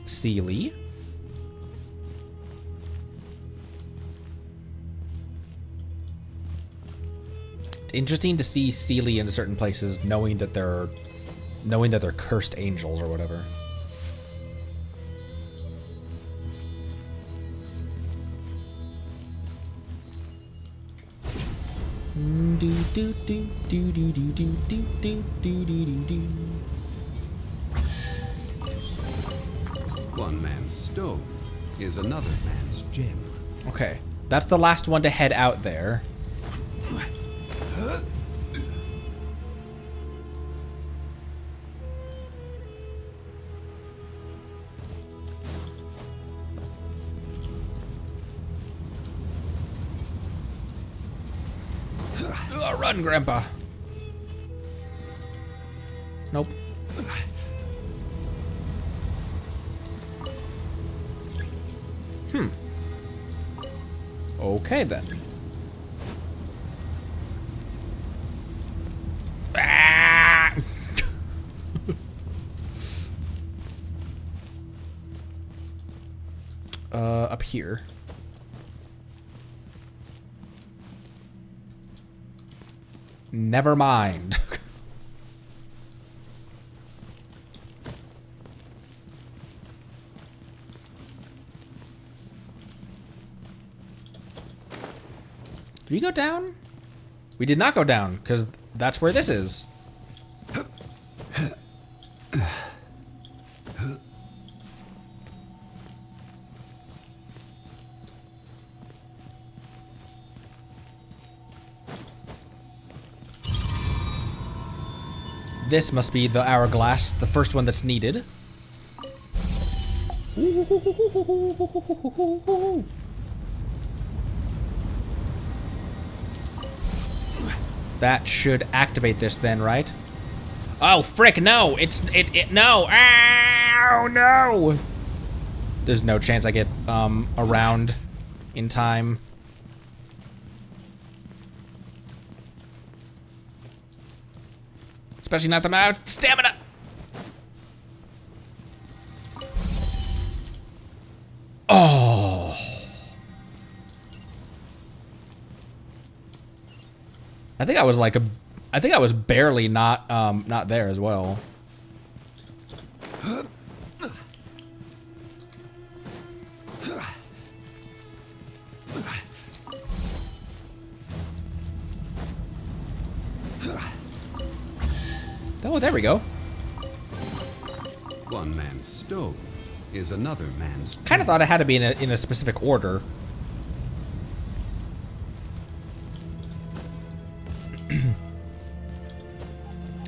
Sealy. It's interesting to see Sealy in certain places, knowing that they're cursed angels or whatever. Do do do do do do do do do do do do do. One man's stone is another man's gem. Okay, that's the last one to head out there. Run, Grandpa. Nope. Okay then. Ah! Up here. Never mind. Did we go down? We did not go down, because that's where this is. This must be the hourglass, the first one that's needed. That should activate this then, right? Oh, frick, no. No. Ow, no. There's no chance I get around in time. Especially not the amount of stamina. Oh. I think I was like I think I was barely not there as well. Oh, there we go. One man's stone is another man's. Kind of thought it had to be in a specific order.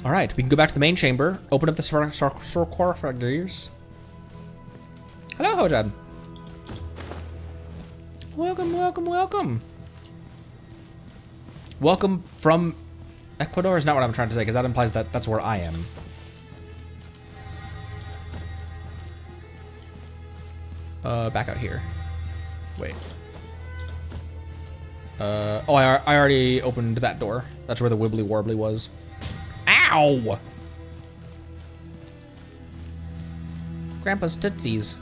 All right, we can go back to the main chamber. Open up the sarcophagus. Hello, Hojad. Welcome, welcome, welcome. Welcome from Ecuador is not what I'm trying to say, because that implies that that's where I am. Back out here. Wait. Oh, I already opened that door. That's where the wibbly warbly was. Ow! Grandpa's tootsies.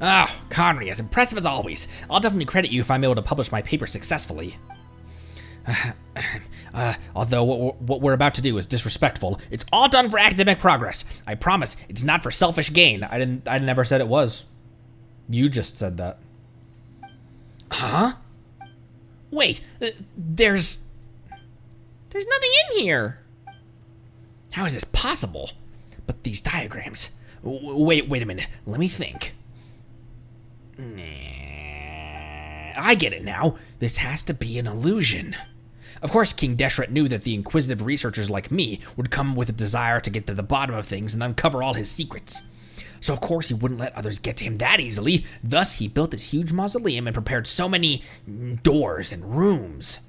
Ah, Conry, as impressive as always. I'll definitely credit you if I'm able to publish my paper successfully. Although what we're about to do is disrespectful, it's all done for academic progress. I promise it's not for selfish gain. I never said it was. You just said that. Huh? Wait, there's nothing in here. How is this possible? But these diagrams. Wait a minute. Let me think. I get it now. This has to be an illusion. Of course, King Deshret knew that the inquisitive researchers like me would come with a desire to get to the bottom of things and uncover all his secrets. So of course he wouldn't let others get to him that easily. Thus, he built this huge mausoleum and prepared so many doors and rooms.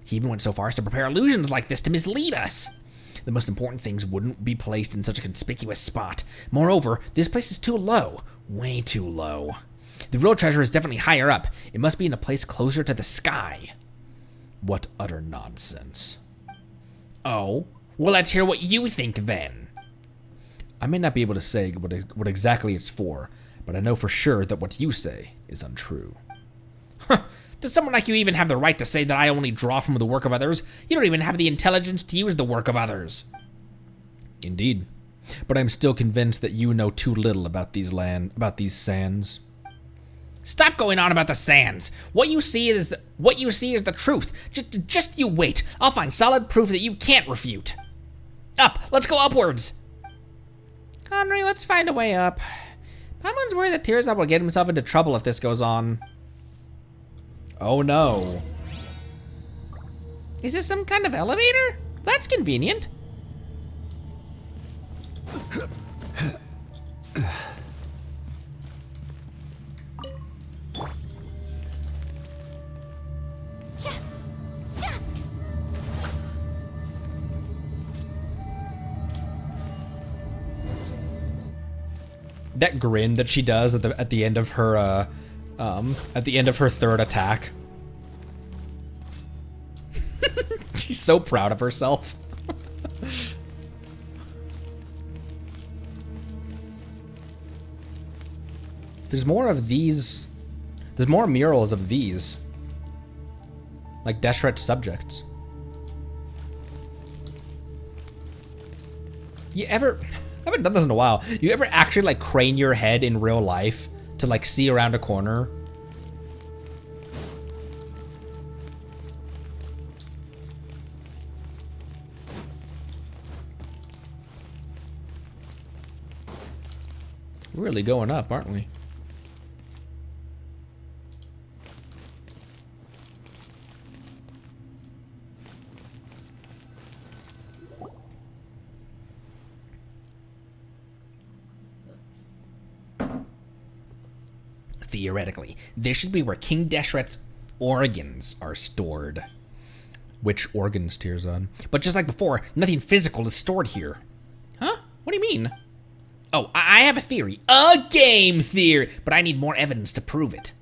He even went so far as to prepare illusions like this to mislead us. The most important things wouldn't be placed in such a conspicuous spot. Moreover, this place is too low. Way too low. The real treasure is definitely higher up. It must be in a place closer to the sky. What utter nonsense. Oh, well, let's hear what you think then. I may not be able to say what exactly it's for, but I know for sure that what you say is untrue. Huh. Does someone like you even have the right to say that I only draw from the work of others? You don't even have the intelligence to use the work of others. Indeed. But I'm still convinced that you know too little about these sands. Stop going on about the sands. What you see is the truth. Just you wait. I'll find solid proof that you can't refute. Up. Let's go upwards. Conry, let's find a way up. Paimon's worried that Tirzop will get himself into trouble if this goes on. Oh no. Is this some kind of elevator? That's convenient. That grin that she does at the end of her third attack. She's so proud of herself. There's more of these. There's more murals of these. Like Deshret's subjects. You ever... haven't done this in a while. You ever actually like crane your head in real life to like see around a corner? We're really going up, aren't we? Theoretically, this should be where King Deshret's organs are stored. Which organs, Tearzon? But just like before, nothing physical is stored here. Huh? What do you mean? Oh, I have a theory. A game theory! But I need more evidence to prove it.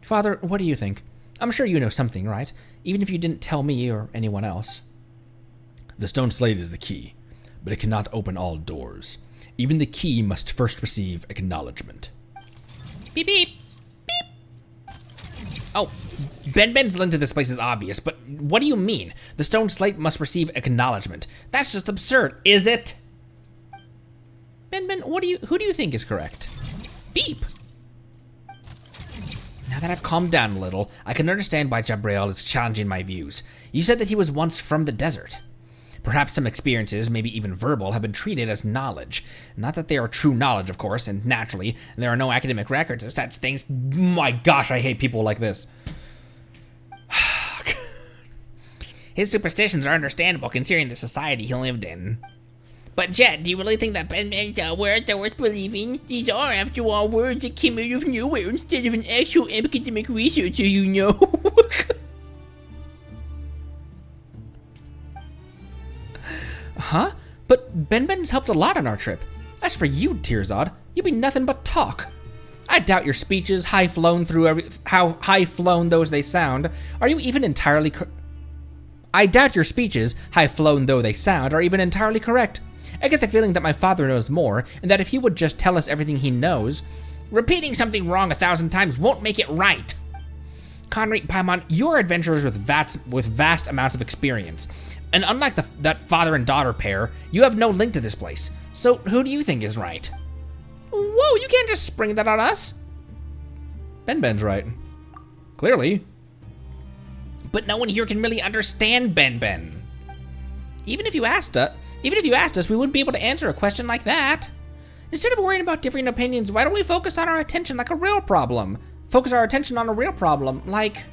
Father, what do you think? I'm sure you know something, right? Even if you didn't tell me or anyone else. The stone slate is the key, but it cannot open all doors. Even the key must first receive acknowledgement. Beep, beep, beep. Oh, Ben's link to this place is obvious, but what do you mean? The stone slate must receive acknowledgement. That's just absurd, is it? Ben, who do you think is correct? Beep. Now that I've calmed down a little, I can understand why Jabrael is challenging my views. You said that he was once from the desert. Perhaps some experiences, maybe even verbal, have been treated as knowledge. Not that they are true knowledge, of course, and naturally, there are no academic records of such things. My gosh, I hate people like this. His superstitions are understandable considering the society he lived in. But Jet, do you really think that Ben's words are worth believing? These are, after all, words that came out of nowhere instead of an actual academic researcher, you know. Huh? But Ben's helped a lot on our trip. As for you, Tearzod, you be nothing but talk. I doubt your speeches, high-flown how high-flown those they sound, are you even entirely I doubt your speeches, high-flown though they sound, are even entirely correct. I get the feeling that my father knows more, and that if he would just tell us everything he knows... Repeating something wrong 1,000 times won't make it right. Conry, Paimon, you're adventurers with vast amounts of experience. And unlike that father and daughter pair, you have no link to this place. So who do you think is right? Whoa, you can't just spring that on us. Ben's right. Clearly. But no one here can really understand Ben. Even if you asked us, we wouldn't be able to answer a question like that. Instead of worrying about differing opinions, why don't we focus on our attention like a real problem? Focus our attention on a real problem, like...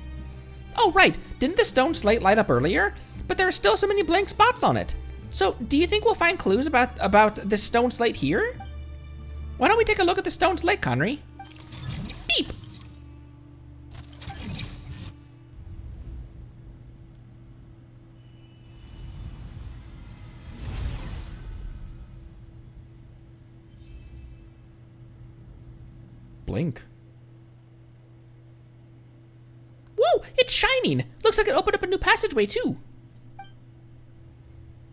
Oh, right, didn't the stone slate light up earlier? But there are still so many blank spots on it. So, do you think we'll find clues about this stone slate here? Why don't we take a look at the stone slate, Conry? Beep! Blink. Whoa, it's shining! Looks like it opened up a new passageway, too.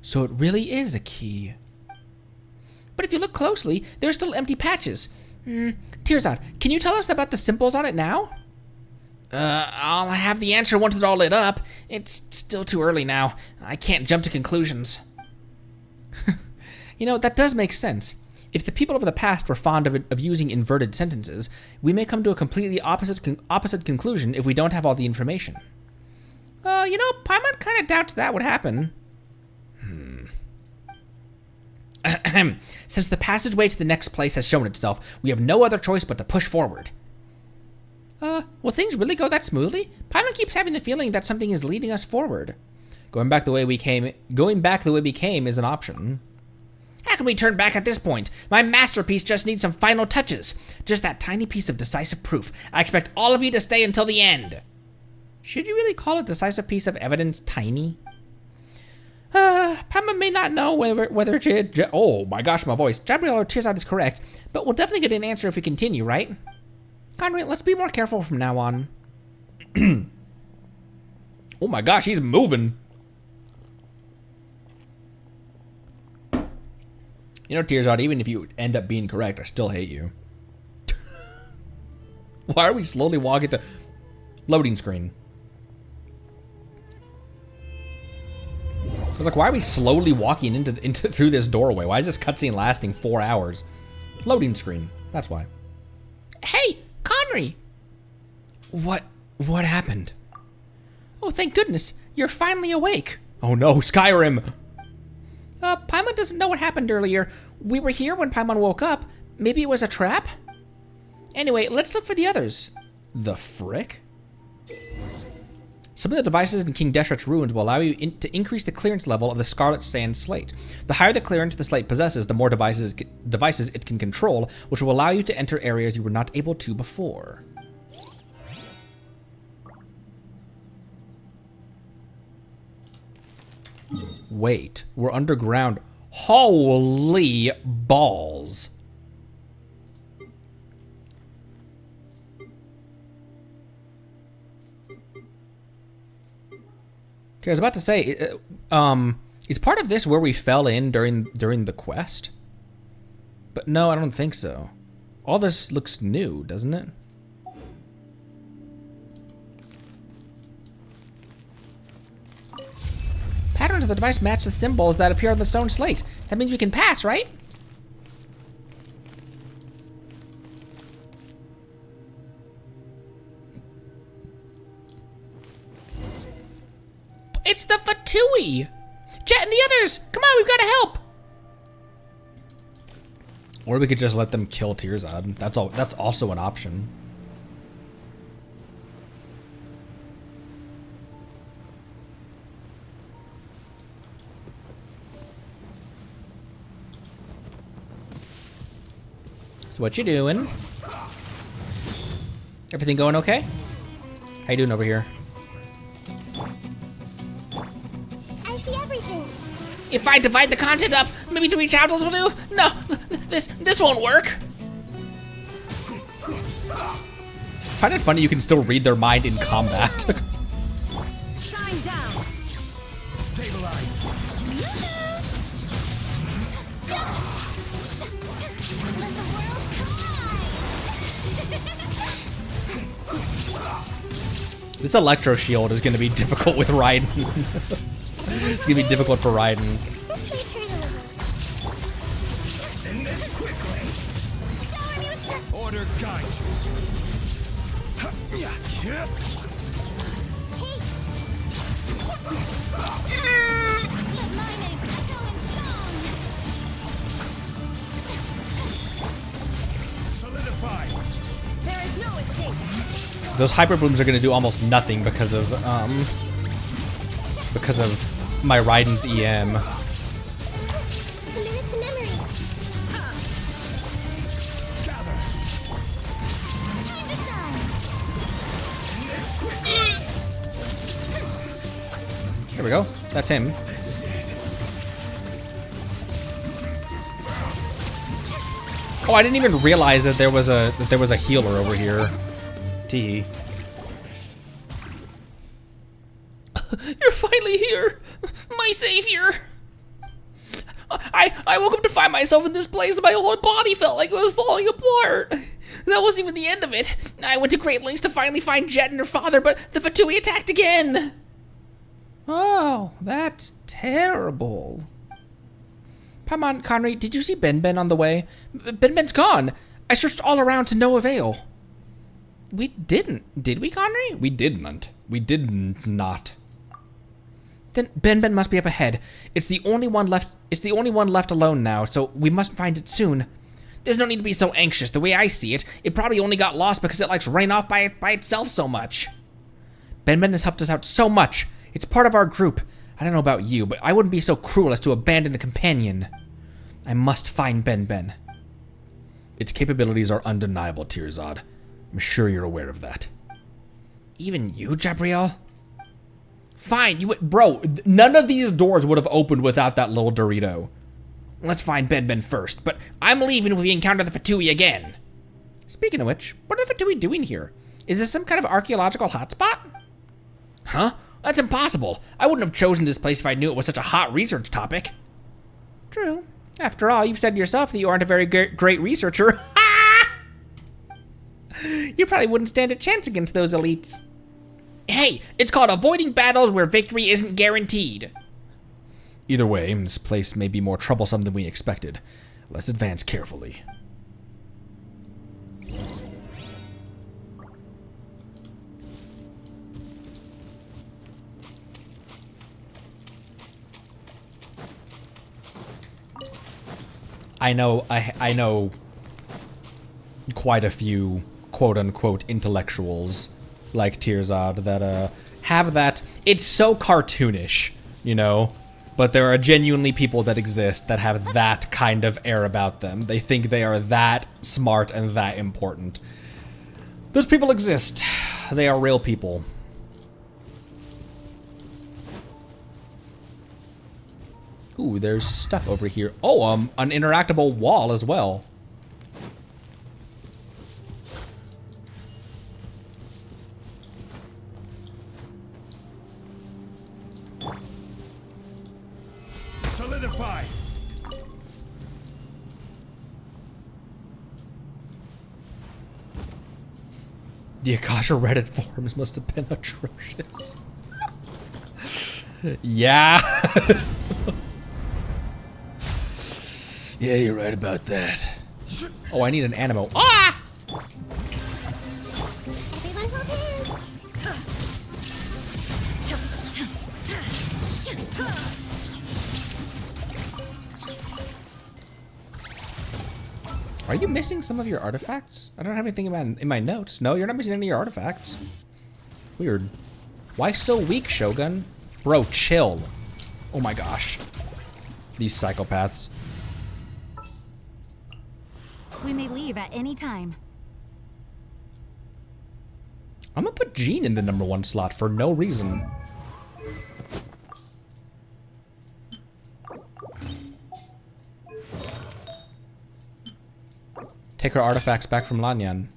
So it really is a key. But if you look closely, there are still empty patches. Tearzod, can you tell us about the symbols on it now? I'll have the answer once it's all lit up. It's still too early now. I can't jump to conclusions. You know, that does make sense. If the people of the past were fond of using inverted sentences, we may come to a completely opposite conclusion if we don't have all the information. You know, Paimon kind of doubts that would happen. Since the passageway to the next place has shown itself, we have no other choice but to push forward. Will things really go that smoothly? Paimon keeps having the feeling that something is leading us forward. Going back the way we came is an option. How can we turn back at this point? My masterpiece just needs some final touches. Just that tiny piece of decisive proof. I expect all of you to stay until the end. Should you really call a decisive piece of evidence tiny? Paimon may not know whether oh my gosh, my voice. Jabrael or Tearzod is correct, but we'll definitely get an answer if we continue, right? Conry, let's be more careful from now on. Oh my gosh, he's moving. You know, Tearzod, even if you end up being correct, I still hate you. Why are we slowly walking the loading screen? I was like, why are we slowly walking into through this doorway? Why is this cutscene lasting 4 hours? Loading screen. That's why. Hey, Conry! What happened? Oh, thank goodness. You're finally awake. Oh no, Skyrim! Paimon doesn't know what happened earlier. We were here when Paimon woke up. Maybe it was a trap? Anyway, let's look for the others. The frick? Some of the devices in King Deshret's ruins will allow you to increase the clearance level of the Scarlet Sand Slate. The higher the clearance the slate possesses, the more devices it can control, which will allow you to enter areas you were not able to before. Wait, we're underground. Holy balls. Okay, I was about to say, is part of this where we fell in during the quest? But no, I don't think so. All this looks new, doesn't it? Patterns of the device match the symbols that appear on the stone slate. That means we can pass, right? It's the Fatui! Jet and the others! Come on, we've got to help! Or we could just let them kill Tirzad. That's also an option. So what you doing? Everything going okay? How you doing over here? I see everything. If I divide the content up, maybe 3 chapters will do? No, this won't work. Find it funny you can still read their mind in combat. Shine down. Stabilize. Let the world collide. This Electro Shield is gonna be difficult with Raiden. It's gonna be difficult for Raiden. Let's make her deliver. Send this quickly. Shower me with the... Order guide you. Hey! Let my name echo in song. Solidify. There is no escape. Those Hyper Blooms are gonna do almost nothing because of my Raiden's EM. A minute to memory. Gather. Time to shine. There we go. That's him. This is it. Oh, I didn't even realize that there was a healer over here. Tee. You're finally here, my savior. I woke up to find myself in this place and my whole body felt like it was falling apart. That wasn't even the end of it. I went to great lengths to finally find Jet and her father, but the Fatui attacked again. Oh, that's terrible. Paimon, Conry, did you see Ben on the way? Ben's gone. I searched all around to no avail. We didn't, did we, Conry? We didn't. We did not. Then Ben must be up ahead. It's the only one left. It's the only one left alone now, so we must find it soon. There's no need to be so anxious. The way I see it, it probably only got lost because it likes running off by itself so much. Ben has helped us out so much. It's part of our group. I don't know about you, but I wouldn't be so cruel as to abandon a companion. I must find Ben. Its capabilities are undeniable, Tirzad. I'm sure you're aware of that. Even you, Jabriel? Fine, bro, none of these doors would have opened without that little Dorito. Let's find Ben first, but I'm leaving if we encounter the Fatui again. Speaking of which, what are the Fatui doing here? Is this some kind of archaeological hotspot? Huh? That's impossible. I wouldn't have chosen this place if I knew it was such a hot research topic. True. After all, you've said yourself that you aren't a very great researcher. You probably wouldn't stand a chance against those elites. Hey, it's called avoiding battles where victory isn't guaranteed. Either way, this place may be more troublesome than we expected. Let's advance carefully. I know quite a few quote-unquote intellectuals like Tirzad that have that. It's so cartoonish, you know, but there are genuinely people that exist that have that kind of air about them. They think they are that smart and that important. Those people exist. They are real people. Ooh, there's stuff over here. Oh, an interactable wall as well. Solidify. The Akasha Reddit forums must have been atrocious. Yeah. Yeah, you're right about that. Oh, I need an animo. Ah! Everyone hold hands. Are you missing some of your artifacts? I don't have anything in my notes. No, you're not missing any of your artifacts. Weird. Why so weak, Shogun? Bro, chill. Oh my gosh. These psychopaths. We may leave at any time. I'm gonna put Jean in the #1 slot for no reason. Take her artifacts back from Lanyan.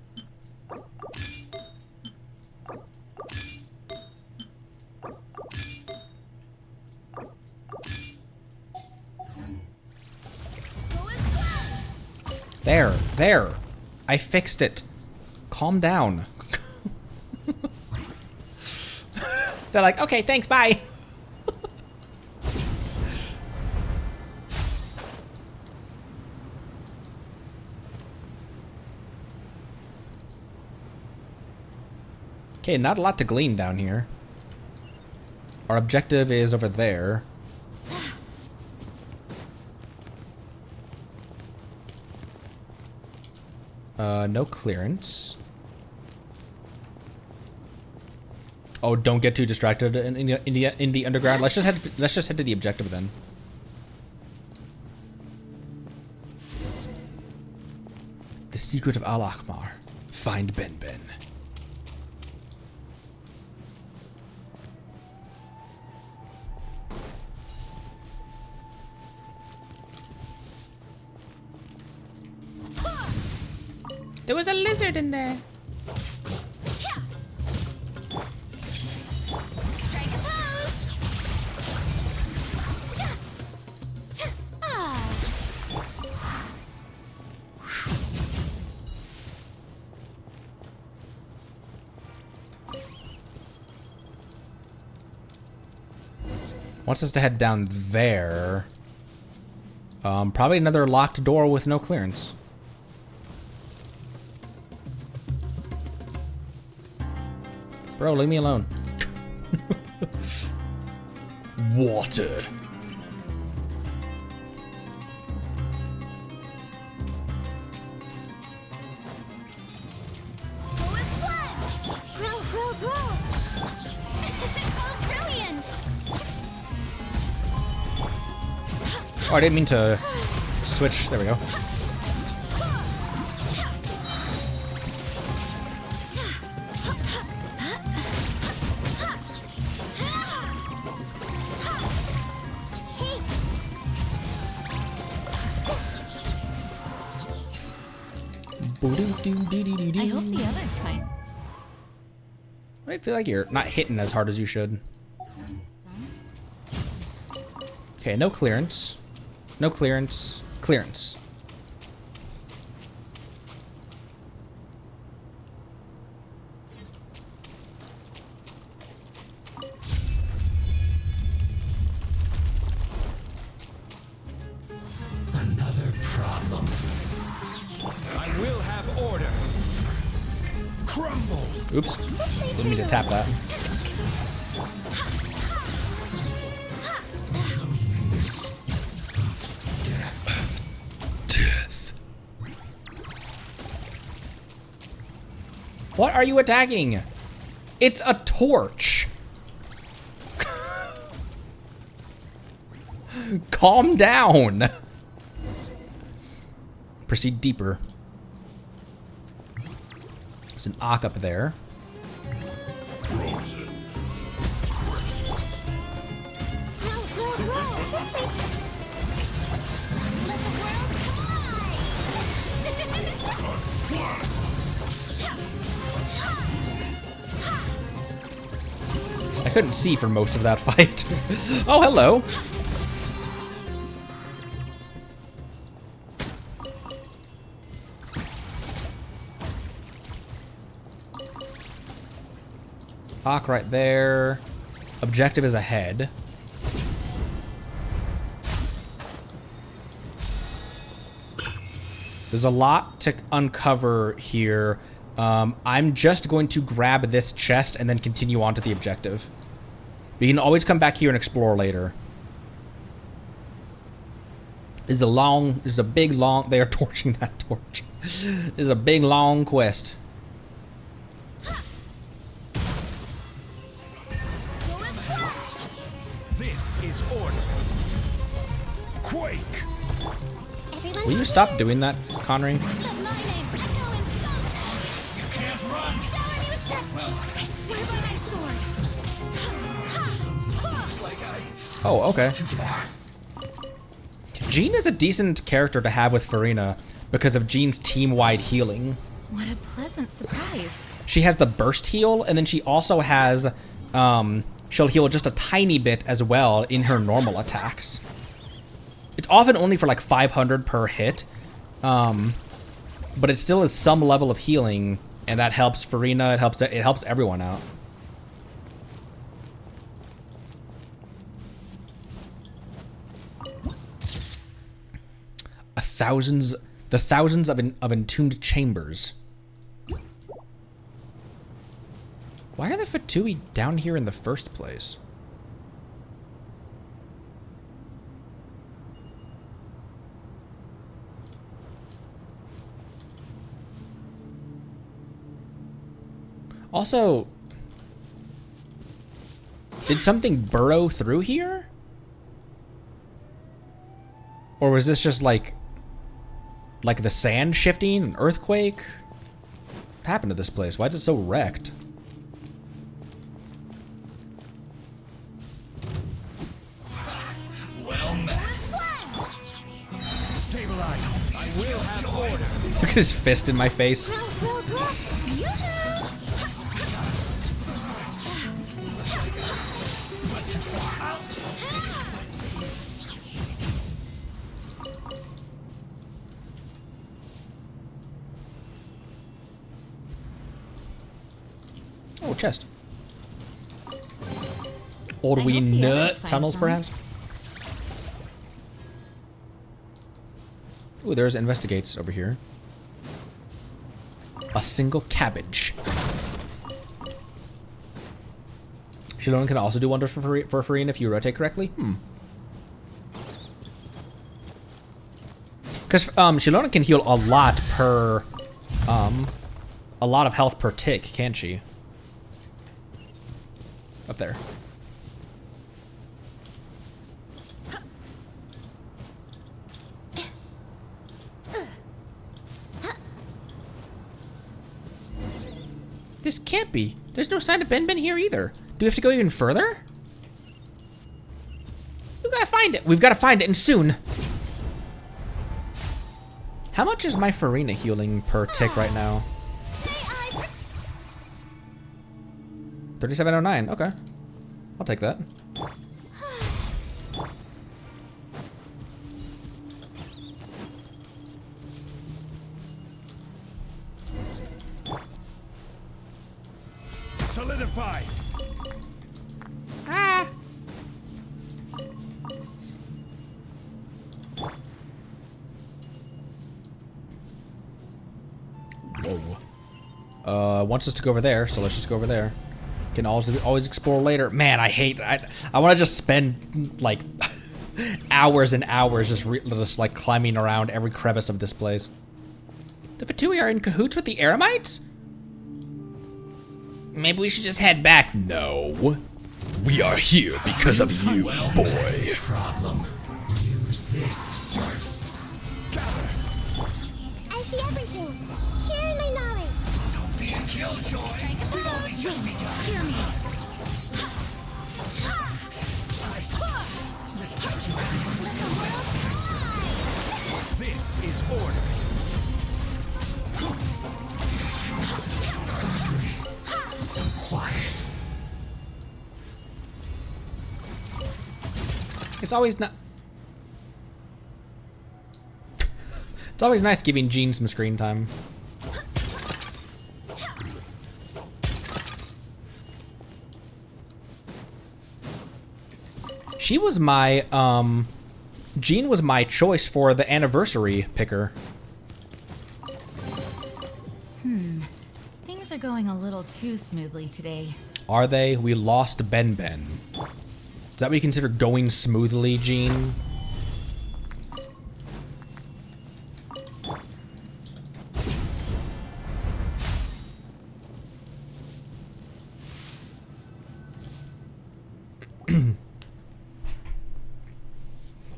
There. I fixed it. Calm down. They're like, okay, thanks, bye. Okay, not a lot to glean down here. Our objective is over there. No clearance. Oh, don't get too distracted in the underground. Let's just head to the objective then. The secret of Al Akmar. Find Ben Ben. There was a lizard in there. Strike a pose. Ah. Wants us to head down there. Probably another locked door with no clearance. Bro, leave me alone. Water. Go as blood. Grow. Oh, brilliant. Oh, I didn't mean to switch. There we go. I hope the others find. I feel like you're not hitting as hard as you should. Okay, no clearance. No clearance. Clearance. Crumble. Oops. Didn't mean to tap that. Death. What are you attacking? It's a torch. Calm down. Proceed deeper. There's an Ock up there. Frozen. I couldn't see for most of that fight. Oh, hello. Ock right there. Objective is ahead. There's a lot to uncover here. I'm just going to grab this chest and then continue on to the objective. We can always come back here and explore later. There's a big long, they are torching that torch. There's a big long quest. This is order. Quake. Will you stop doing that, Connery? You can't run. I swear by my sword. Oh, okay. Jean is a decent character to have with Farina because of Jean's team-wide healing. What a pleasant surprise. She has the burst heal, and then she also has, she'll heal just a tiny bit as well in her normal attacks. It's often only for like 500 per hit, but it still is some level of healing, and that helps Farina, it helps everyone out. The thousands of entombed chambers. Why are the Fatui down here in the first place? Also, did something burrow through here? Or was this just like the sand shifting, an earthquake? What happened to this place? Why is it so wrecked? Well met. Stabilize. I will have order. Look at his fist in my face. Oh, chest. Or do I we hope the others nut find tunnels, some. perhaps? Ooh, there's investigates over here. A single cabbage. Shilon can also do wonders for Farina if you rotate correctly. Because Shilona can heal a lot per, a lot of health per tick, can't she? Up there. This can't be. There's no sign of Ben here either. Do we have to go even further? We've got to find it. We've got to find it, and soon. How much is my Farina healing per tick right now? 3709. Okay. I'll take that. Solidify. Whoa. wants us to go over there, so let's just go over there. Can always explore later. Man, I want to just spend like hours and hours just like climbing around every crevice of this place. The Fatui are in cahoots with the Eremites? Maybe we should just head back. No. We are here because of you, boy. Problem. Use this first. I see everything. Sharing my knowledge. Don't be a killjoy. We've only just begun. Hear me. This is order. So quiet. It's always not. It's always nice giving Jean some screen time. She was my, Jean was my choice for the anniversary picker. Things are going a little too smoothly today. Are they? We lost Ben Ben. Is that what you consider going smoothly, Jean?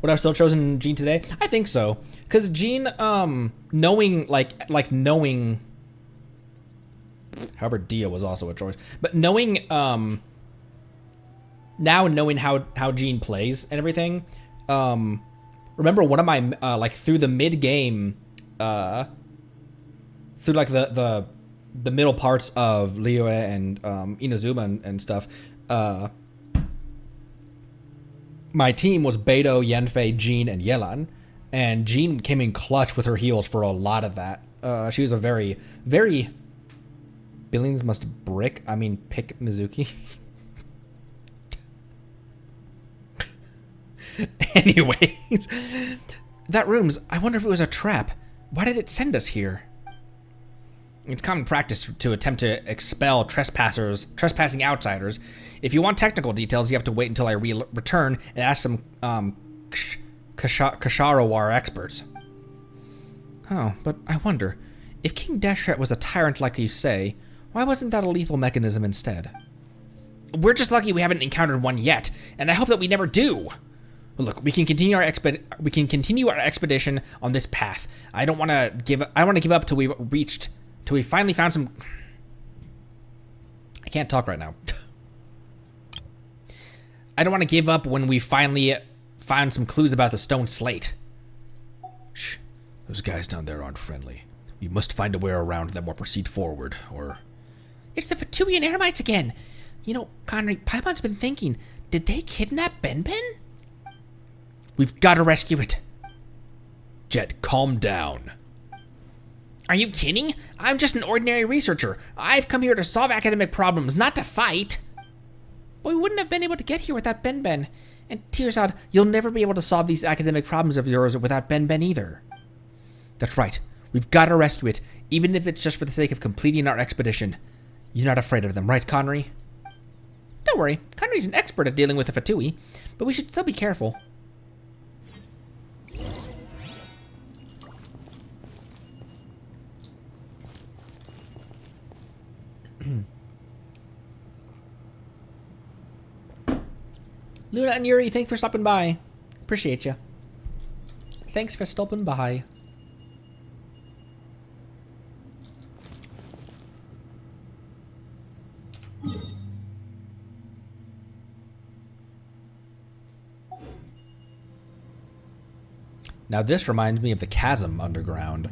Would I have still chosen Jean today? I think so. Cause Jean, knowing knowing, however, Dia was also a choice, but knowing, now knowing how Jean plays and everything, remember one of my, like through the mid game, through like the middle parts of Liyue and, Inazuma and stuff, my team was Beidou, Yanfei, Jean, and Yelan, and Jean came in clutch with her heals for a lot of that. She was a very, very Billings must pick Mizuki. Anyways, that room's, I wonder if it was a trap. Why did it send us here? It's common practice to attempt to expel trespassing outsiders. If you want technical details, you have to wait until I return and ask some Kasharawar experts. Oh, but I wonder, if King Deshret was a tyrant like you say, why wasn't that a lethal mechanism instead? We're just lucky we haven't encountered one yet, and I hope that we never do. Look, we can continue our expedition on this path. I don't want to give up till we finally found some. I can't talk right now. I don't want to give up when we finally found some clues about the stone slate. Shh. Those guys down there aren't friendly. We must find a way around them or proceed forward, or... It's the Fatui and Eremites again. You know, Connery, Paimon's been thinking, did they kidnap Ben Ben? We've got to rescue it. Jet, calm down. Are you kidding? I'm just an ordinary researcher. I've come here to solve academic problems, not to fight. But we wouldn't have been able to get here without Ben Ben. And Tirzad, you'll never be able to solve these academic problems of yours without Ben Ben either. That's right. We've got to rescue it, even if it's just for the sake of completing our expedition. You're not afraid of them, right, Connery? Don't worry. Connery's an expert at dealing with the Fatui, but we should still be careful. Luna and Yuri, thanks for stopping by. Appreciate you. Thanks for stopping by. Now this reminds me of the chasm underground.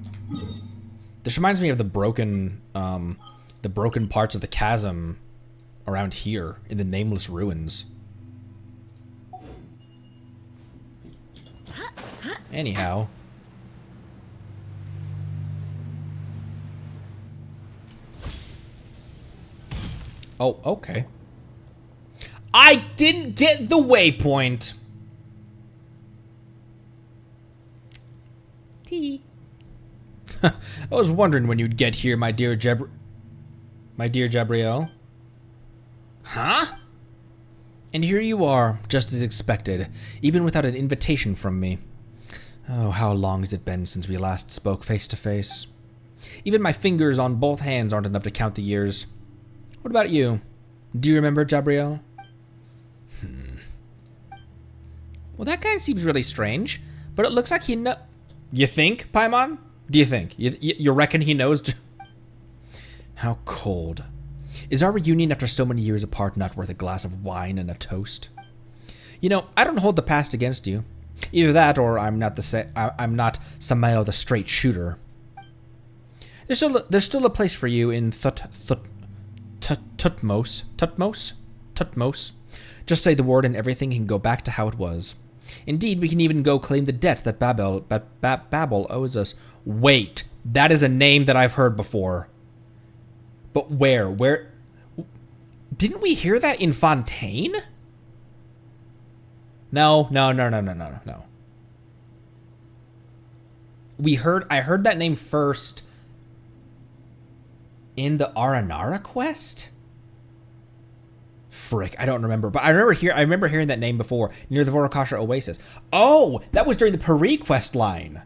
This reminds me of the broken parts of the chasm around here in the nameless ruins. Anyhow. Oh, okay. I didn't get the waypoint. I was wondering when you'd get here, my dear my dear Jabriel. Huh? And here you are, just as expected, even without an invitation from me. Oh, how long has it been since we last spoke face to face? Even my fingers on both hands aren't enough to count the years. What about you? Do you remember, Jabriel? Well, that guy seems really strange, but it looks like he know. You think, Paimon? Do you think? You reckon he knows? How cold. Is our reunion after so many years apart not worth a glass of wine and a toast? You know, I don't hold the past against you. Either that, or I'm not Samael the straight shooter. There's still a place for you in Tutmos. Just say the word and everything can go back to how it was. Indeed, we can even go claim the debt that Babel owes us. Wait, that is a name that I've heard before. But where? Where? Didn't we hear that in Fontaine? No. I heard that name first in the Aranara quest? Frick, I don't remember. But I remember hearing that name before, near the Vorakasha Oasis. Oh, that was during the Paris quest line.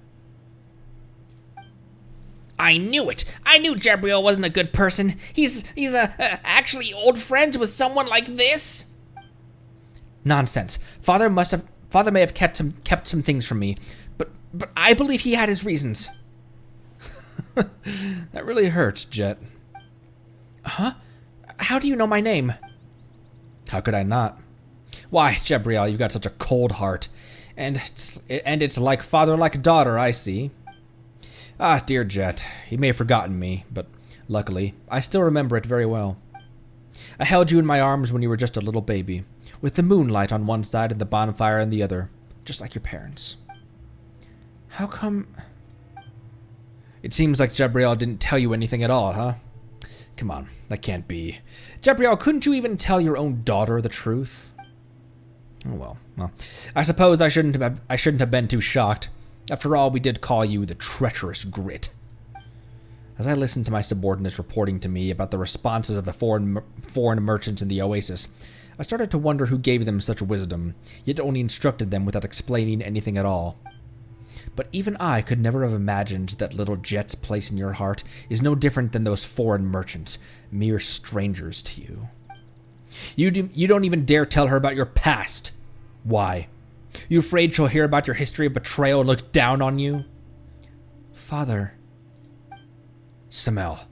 I knew it. I knew Jabriel wasn't a good person. He's actually old friends with someone like this. Nonsense. Father may have kept some things from me, but I believe he had his reasons. That really hurts, Jet. Huh? How do you know my name? How could I not? Why, Jabriel, you've got such a cold heart, and it's like father, like daughter, I see. Ah, dear Jet, he may have forgotten me, but luckily, I still remember it very well. I held you in my arms when you were just a little baby, with the moonlight on one side and the bonfire on the other, just like your parents. How come... It seems like Jabriel didn't tell you anything at all, huh? Come on, that can't be. Jabriel, couldn't you even tell your own daughter the truth? Oh well, I suppose I shouldn't have been too shocked. After all, we did call you the treacherous Grit. As I listened to my subordinates reporting to me about the responses of the foreign merchants in the Oasis, I started to wonder who gave them such wisdom, yet only instructed them without explaining anything at all. But even I could never have imagined that little Jet's place in your heart is no different than those foreign merchants, mere strangers to you. You don't even dare tell her about your past. Why? You afraid she'll hear about your history of betrayal and look down on you? Father. Samael,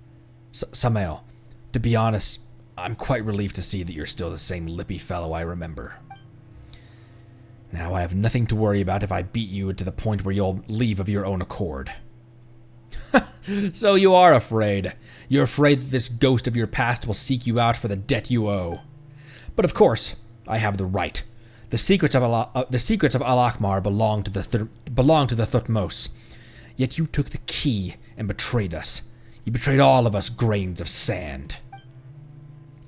to be honest, I'm quite relieved to see that you're still the same lippy fellow I remember. Now I have nothing to worry about if I beat you to the point where you'll leave of your own accord. So you are afraid. You're afraid that this ghost of your past will seek you out for the debt you owe. But of course, I have the right. The secrets of Al-Akmar belong to the Thutmos. Yet you took the key and betrayed us. You betrayed all of us grains of sand.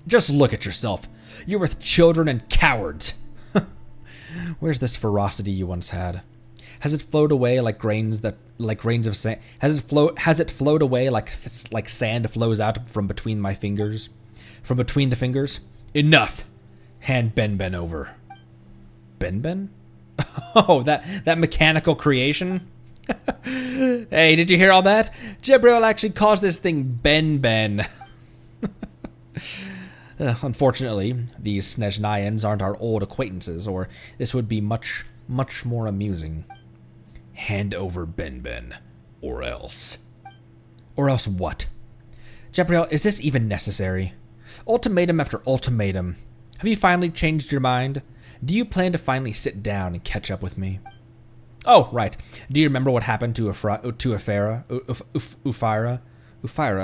Just look at yourself. You're with children and cowards. Where's this ferocity you once had? Has it flowed away like grains of sand? Has it flowed away like sand flows out from between my fingers? From between the fingers? Enough! Hand Ben over. Ben? Oh, that mechanical creation? Hey, did you hear all that? Jabriel actually calls this thing Ben. Unfortunately, these Snezhnayans aren't our old acquaintances, or this would be much more amusing. Hand over Ben, or else. Or else what? Jabriel, is this even necessary? Ultimatum after ultimatum. Have you finally changed your mind? Do you plan to finally sit down and catch up with me? Oh, right. Do you remember what happened to Ufira,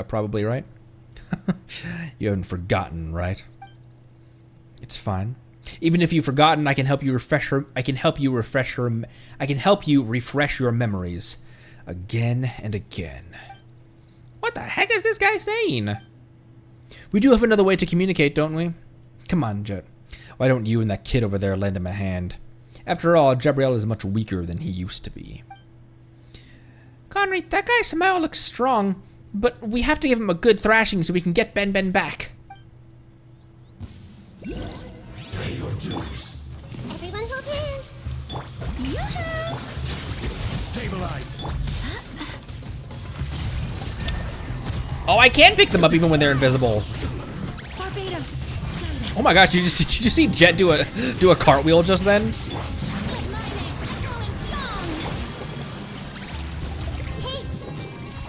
probably, right? You haven't forgotten, right? It's fine. Even if you've forgotten, I can help you refresh your memories again and again. What the heck is this guy saying? We do have another way to communicate, don't we? Come on, Jet. Why don't you and that kid over there lend him a hand? After all, Jabriel is much weaker than he used to be. Connery, that guy somehow looks strong, But we have to give him a good thrashing so we can get Ben Ben back. Everyone hold hands. Yoo-hoo! Stabilize. Oh, I can pick them up even when they're invisible. Barbados. Oh my gosh, did you see Jet do a cartwheel just then?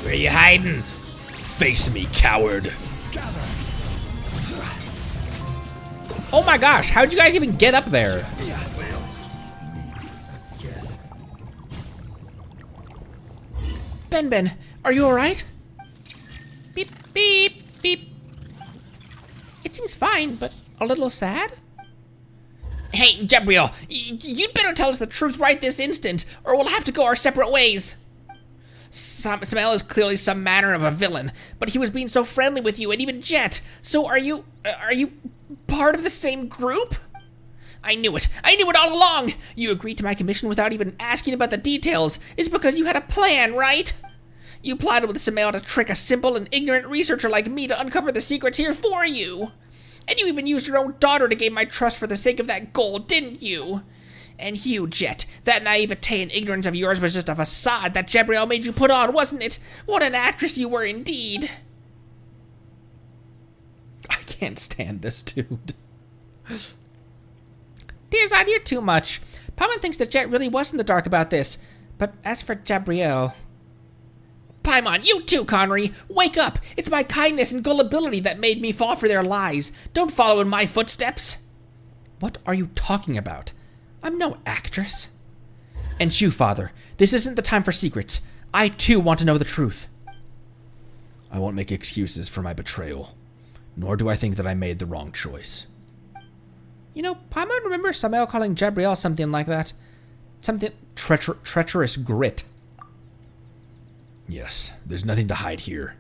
Where are you hiding? Face me, coward. Oh my gosh, how'd you guys even get up there? Ben Ben, are you alright? Beep, beep, beep. It seems fine, but a little sad. Hey, Gabriel, you'd better tell us the truth right this instant, or we'll have to go our separate ways. Samael is clearly some manner of a villain, but he was being so friendly with you and even Jet. So are you part of the same group? I knew it all along. You agreed to my commission without even asking about the details. It's because you had a plan, right? You plotted with Samael to trick a simple and ignorant researcher like me to uncover the secrets here for you. And you even used your own daughter to gain my trust for the sake of that goal, didn't you? And you, Jet, that naivete and ignorance of yours was just a facade that Gabriel made you put on, wasn't it? What an actress you were indeed. I can't stand this dude. Tearside, you're too much. Paimon thinks that Jet really was in the dark about this. But as for Gabrielle... Paimon, you too, Connery. Wake up. It's my kindness and gullibility that made me fall for their lies. Don't follow in my footsteps. What are you talking about? I'm no actress. And you, Father, this isn't the time for secrets. I too want to know the truth. I won't make excuses for my betrayal, nor do I think that I made the wrong choice. You know, Paimon remembers Samael calling Gabrielle something like that. Something treacherous grit. Yes, there's nothing to hide here.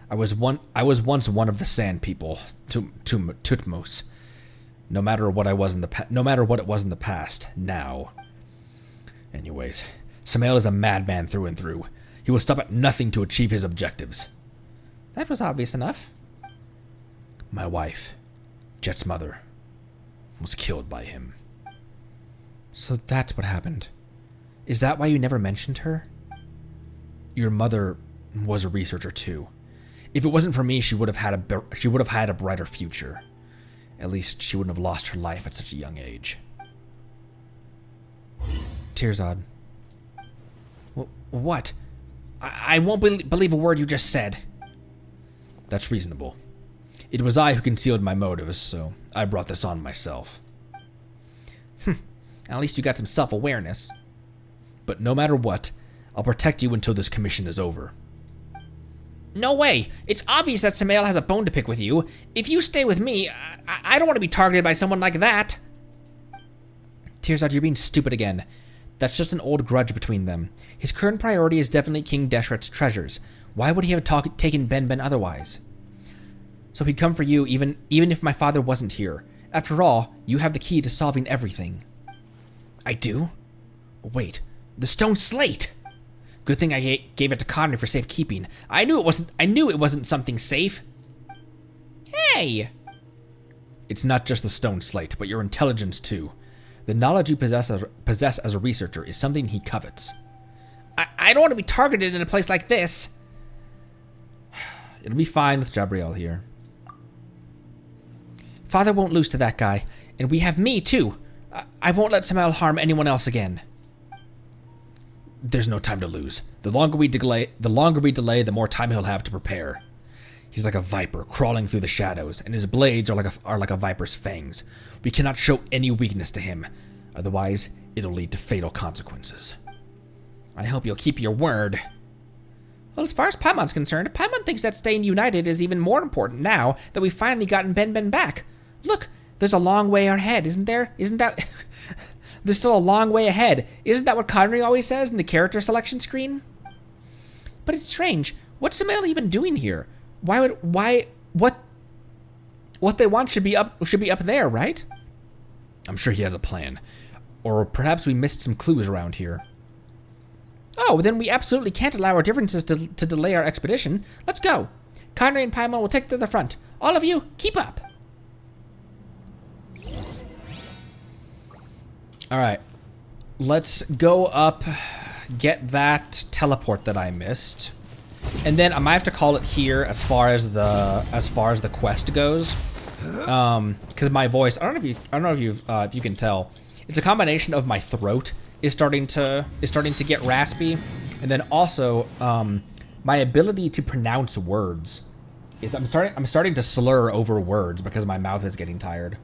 I was once one of the Sand People, Tutmos. No matter what it was in the past, now. Anyways, Samael is a madman through and through. He will stop at nothing to achieve his objectives. That was obvious enough. My wife, Jet's mother, was killed by him. So that's what happened. Is that why you never mentioned her? Your mother was a researcher too. If it wasn't for me, she would have had a brighter future. At least she wouldn't have lost her life at such a young age. Tearsod. What? I won't believe a word you just said. That's reasonable. It was I who concealed my motives, so I brought this on myself. At least you got some self-awareness. But no matter what, I'll protect you until this commission is over. No way! It's obvious that Samael has a bone to pick with you. If you stay with me, I don't want to be targeted by someone like that. Tearsod, you're being stupid again. That's just an old grudge between them. His current priority is definitely King Deshret's treasures. Why would he have taken Ben Ben otherwise? So he'd come for you even if my father wasn't here. After all, you have the key to solving everything. I do? Wait, the stone slate! Good thing I gave it to Connery for safekeeping. I knew it wasn't something safe. Hey! It's not just the stone slate, but your intelligence too. The knowledge you possess as a researcher is something he covets. I don't want to be targeted in a place like this. It'll be fine with Gabrielle here. Father won't lose to that guy, and we have me too. I won't let Samael harm anyone else again. There's no time to lose. The longer we delay, the more time he'll have to prepare. He's like a viper crawling through the shadows, and his blades are like a viper's fangs. We cannot show any weakness to him, otherwise it'll lead to fatal consequences. I hope you'll keep your word. Well, as far as Paimon's concerned, Paimon thinks that staying united is even more important now that we've finally gotten Ben Ben back. Look, there's a long way ahead, isn't there? Isn't that... There's still a long way ahead. Isn't that what Connery always says in the character selection screen? But it's strange. What's Samael even doing here? What they want should be up there, right? I'm sure he has a plan. Or perhaps we missed some clues around here. no, then we absolutely can't allow our differences to delay our expedition. Let's go. Conrad and Paimon will take to the front. All of you, keep up. Alright. Let's go up, get that teleport that I missed. And then I might have to call it here as far as the quest goes. Because my voice, I don't know if you can tell. It's a combination of my throat is starting to get raspy, and then also my ability to pronounce words is I'm starting to slur over words because my mouth is getting tired.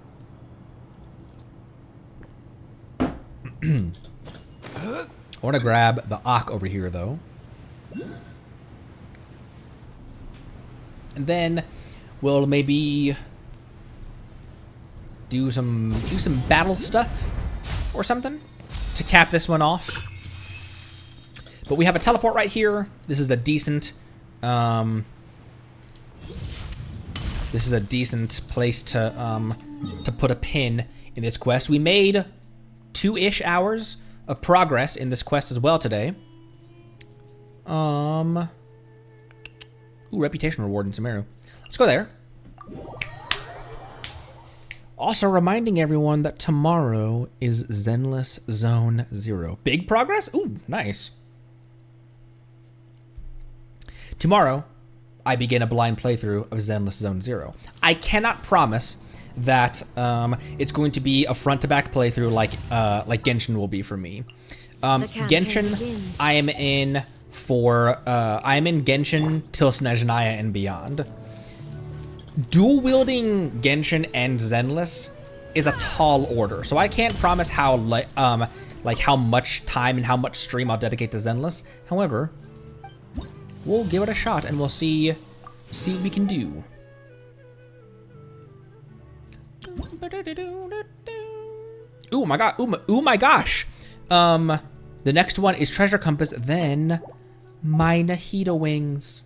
I want to grab the Ak over here though, and then we'll maybe do some battle stuff or something to cap this one off. But we have a teleport right here. This is a decent place to put a pin in this quest. We made 2-ish hours of progress in this quest as well today. Ooh, reputation reward in Sumeru. Let's go there. Also reminding everyone that tomorrow is Zenless Zone 0. Big progress? Ooh, nice. Tomorrow, I begin a blind playthrough of Zenless Zone 0. I cannot promise that it's going to be a front-to-back playthrough like Genshin will be for me. Genshin, I am in Genshin till Snezhnaya and beyond. Dual wielding Genshin and Zenless is a tall order, so I can't promise how how much time and how much stream I'll dedicate to Zenless. However, we'll give it a shot and we'll see what we can do. Ooh my god! Ooh my gosh! The next one is Treasure Compass, then my Nahida Wings.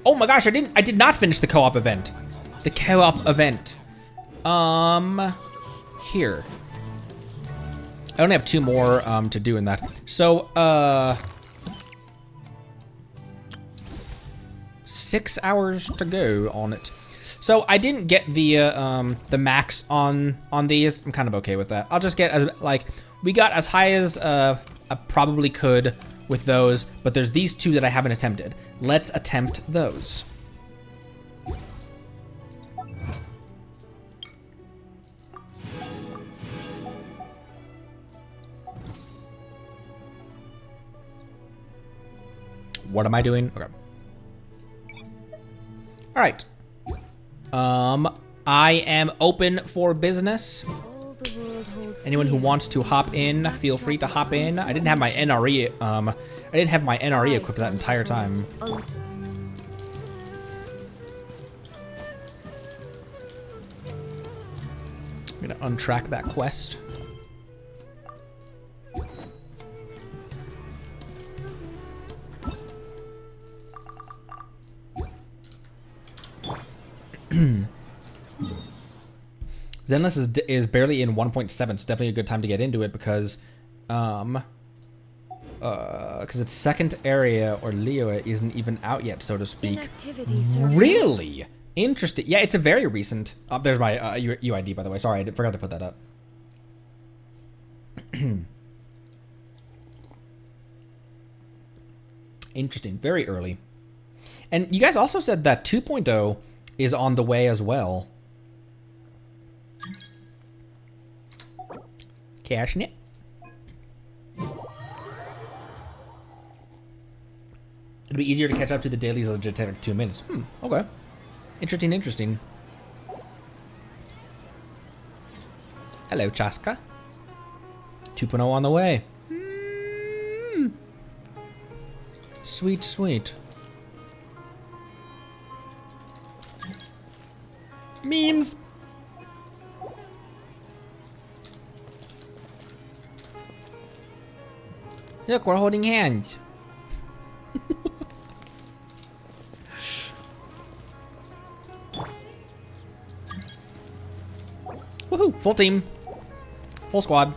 Oh my gosh, I did not finish the co-op event. The co-op event. Here. I only have 2 more to do in that. So, 6 hours to go on it. So I didn't get the max on these. I'm kind of okay with that. I'll just get as we got as high as I probably could with those, but there's these 2 that I haven't attempted. Let's attempt those. What am I doing? Okay. All right. I am open for business. Anyone who wants to hop in, feel free to hop in. I didn't have my NRE. I didn't have my NRE equipped that entire time. I'm gonna untrack that quest. Zenless is barely in 1.7. It's definitely a good time to get into it because its second area or Leo isn't even out yet, so to speak. Really interesting. Yeah, it's a very recent. There's my UID, by the way. Sorry, I forgot to put that up. Interesting. Very early. And you guys also said that 2.0 is on the way as well. Cashing it. It'll be easier to catch up to the dailies in just 2 minutes. Okay. Interesting, interesting. Hello, Chaska. 2.0 on the way. Sweet, sweet. Memes. Look, we're holding hands. Woohoo! Full team. Whole squad.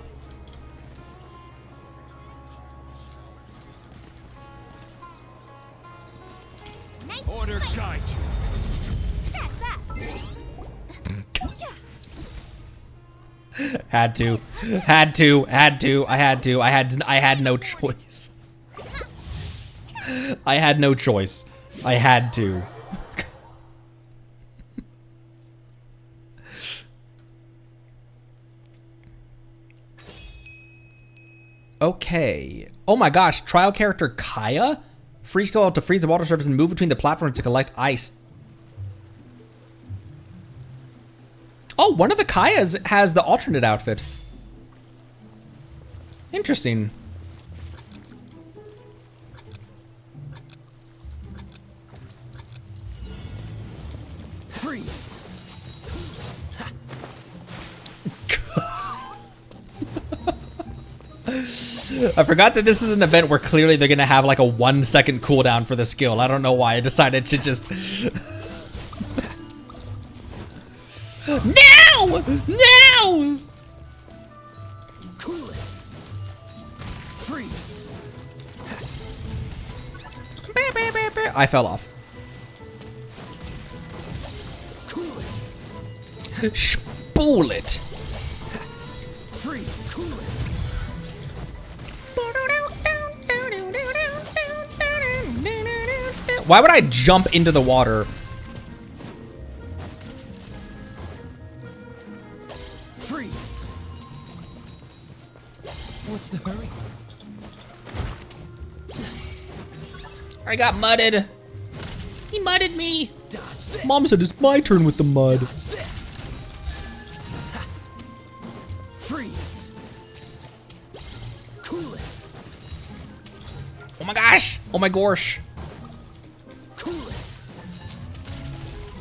Order guide you. Had to. I had no choice. I had no choice. I had to. Okay. Oh my gosh, trial character Kaya? Freeze skill to freeze the water surface and move between the platforms to collect ice. Oh, one of the Kayas has the alternate outfit. Interesting. Freeze. I forgot that this is an event where clearly they're gonna have like a 1 second cooldown for the skill. I don't know why I decided to just... No! No! Cool it. Freeze. I fell off. Cool it. Spool it. Freeze. Cool it. Why would I jump into the water? Freeze. What's the hurry? I got mudded. He mudded me. Dodge this. Mom said it's my turn with the mud. Dodge this. Ha. Freeze. Cool it. Oh my gosh. Oh my gosh. Cool it.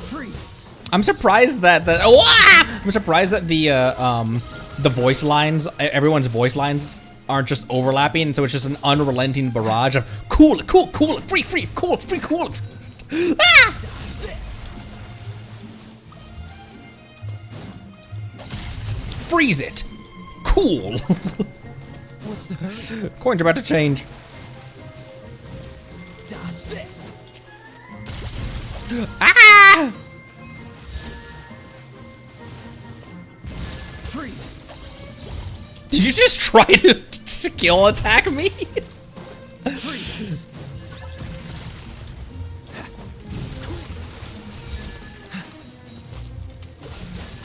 Freeze. I'm surprised that I'm surprised that the voice lines, everyone's voice lines aren't just overlapping, so it's just an unrelenting barrage of cool, free, cool, cool. Ah! Dodge this. Freeze it. Cool. What's the hurry? Coins are about to change. Dodge this. Ah! Freeze. Did you just try to skill attack me? Freeze.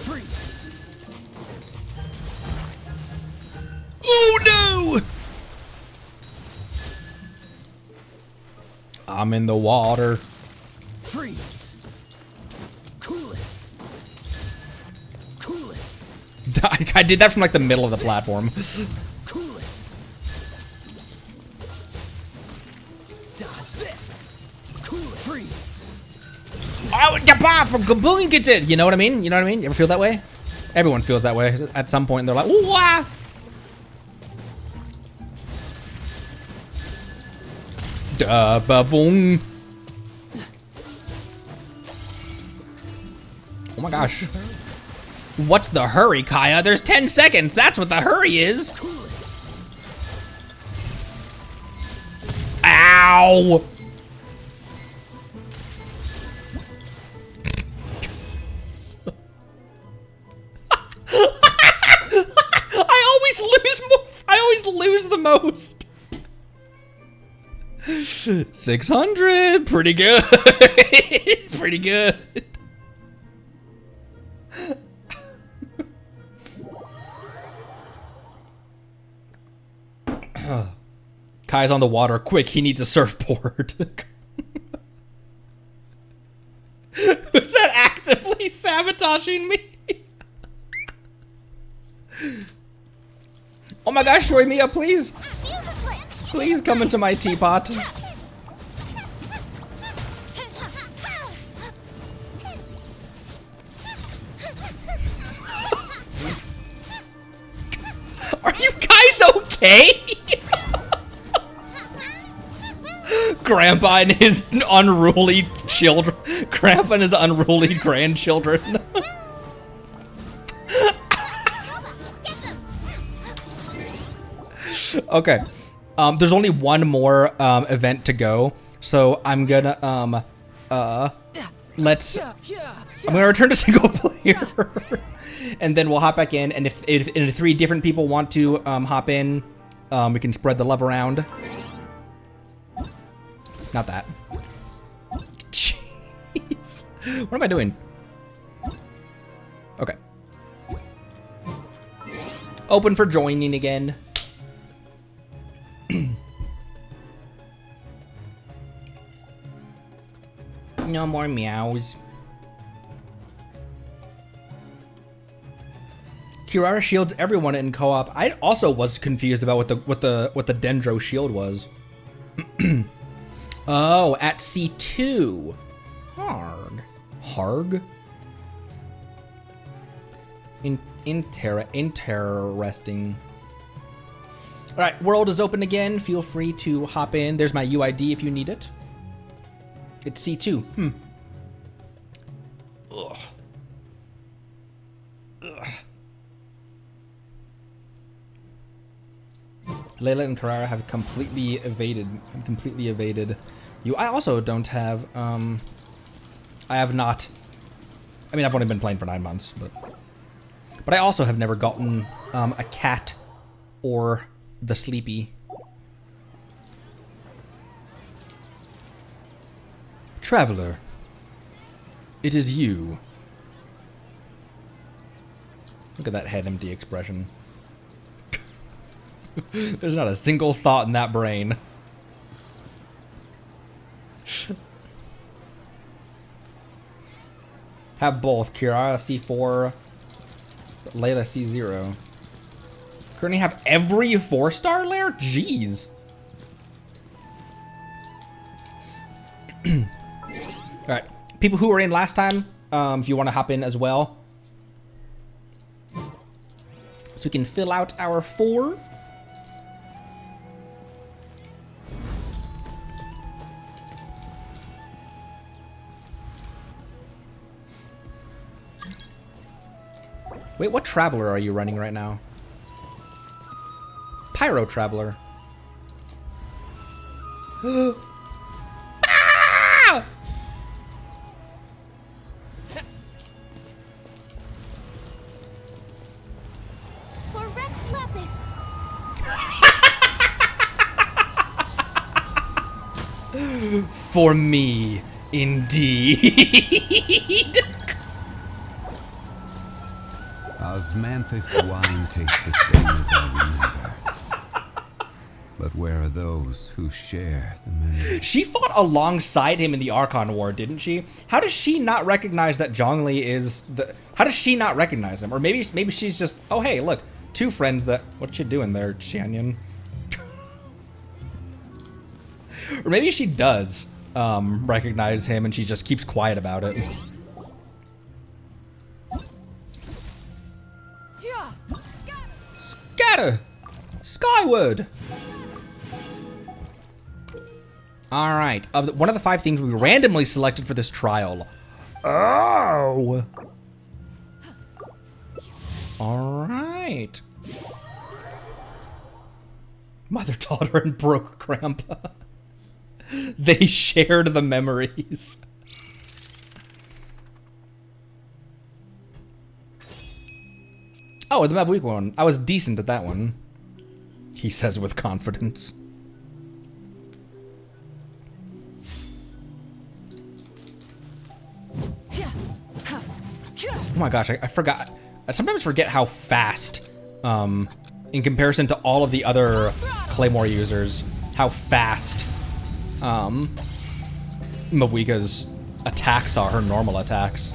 Freeze. Oh no! I'm in the water. Freeze. Cool it. Cool it. I did that from like the middle of the platform. Cool it. Dodge this. Cool it. Freeze. Oh, gabah from kaboom gets it. You know what I mean? You know what I mean? You ever feel that way? Everyone feels that way at some point. They're like, ooh, ah. Ba-boom. Oh my gosh. What's the hurry, Kaya? There's 10 seconds. That's what the hurry is. Cool it. Ow. I always lose the most. 600. Pretty good. Pretty good. Kai's on the water. Quick, he needs a surfboard. Who's that actively sabotaging me? Oh my gosh, join me up, please. Please come into my teapot. Are you guys okay? Grandpa and his unruly children. Grandpa and his unruly grandchildren. Okay. There's only one more event to go, so I'm gonna I'm gonna return to single player, and then we'll hop back in. And if 3 different people want to hop in, we can spread the love around. Not that. Jeez, what am I doing? Okay. Open for joining again. No more meows. Kirara shields everyone in co-op. I also was confused about what the Dendro shield was. Oh, at C2. Harg. Interesting. All right, world is open again. Feel free to hop in. There's my UID if you need it. It's C2. Ugh. Layla and Carrara have completely evaded. You. I also don't have. I have not. I mean, I've only been playing for 9 months, but I also have never gotten a cat or the sleepy. Traveler, it is you. Look at that head empty expression. There's not a single thought in that brain. Have both. Kirara C4, Layla C0. Currently have every 4-star lair? Jeez. Alright. People who were in last time, if you want to hop in as well. So we can fill out our 4. Wait, what Traveler are you running right now? Pyro Traveler. Ah! For Rex Lapis. For me, indeed. Osmanthus wine tastes the same as I remember. But where are those who share the memory? She fought alongside him in the Archon War, didn't she? How does she not recognize that Zhongli is the... How does she not recognize him? Or maybe she's just... Oh, hey, look. 2 friends that... What you doing there, Xianyan? Or maybe she does recognize him and she just keeps quiet about it. Scatter! Skyward! Alright, one of the 5 themes we randomly selected for this trial. Oh! Alright. Mother, daughter, and broke grandpa. They shared the memories. Oh, the Mav Week one. I was decent at that one. He says with confidence. Oh my gosh, I forgot. I sometimes forget how fast, in comparison to all of the other Claymore users, how fast, Mavwika's attacks are, her normal attacks.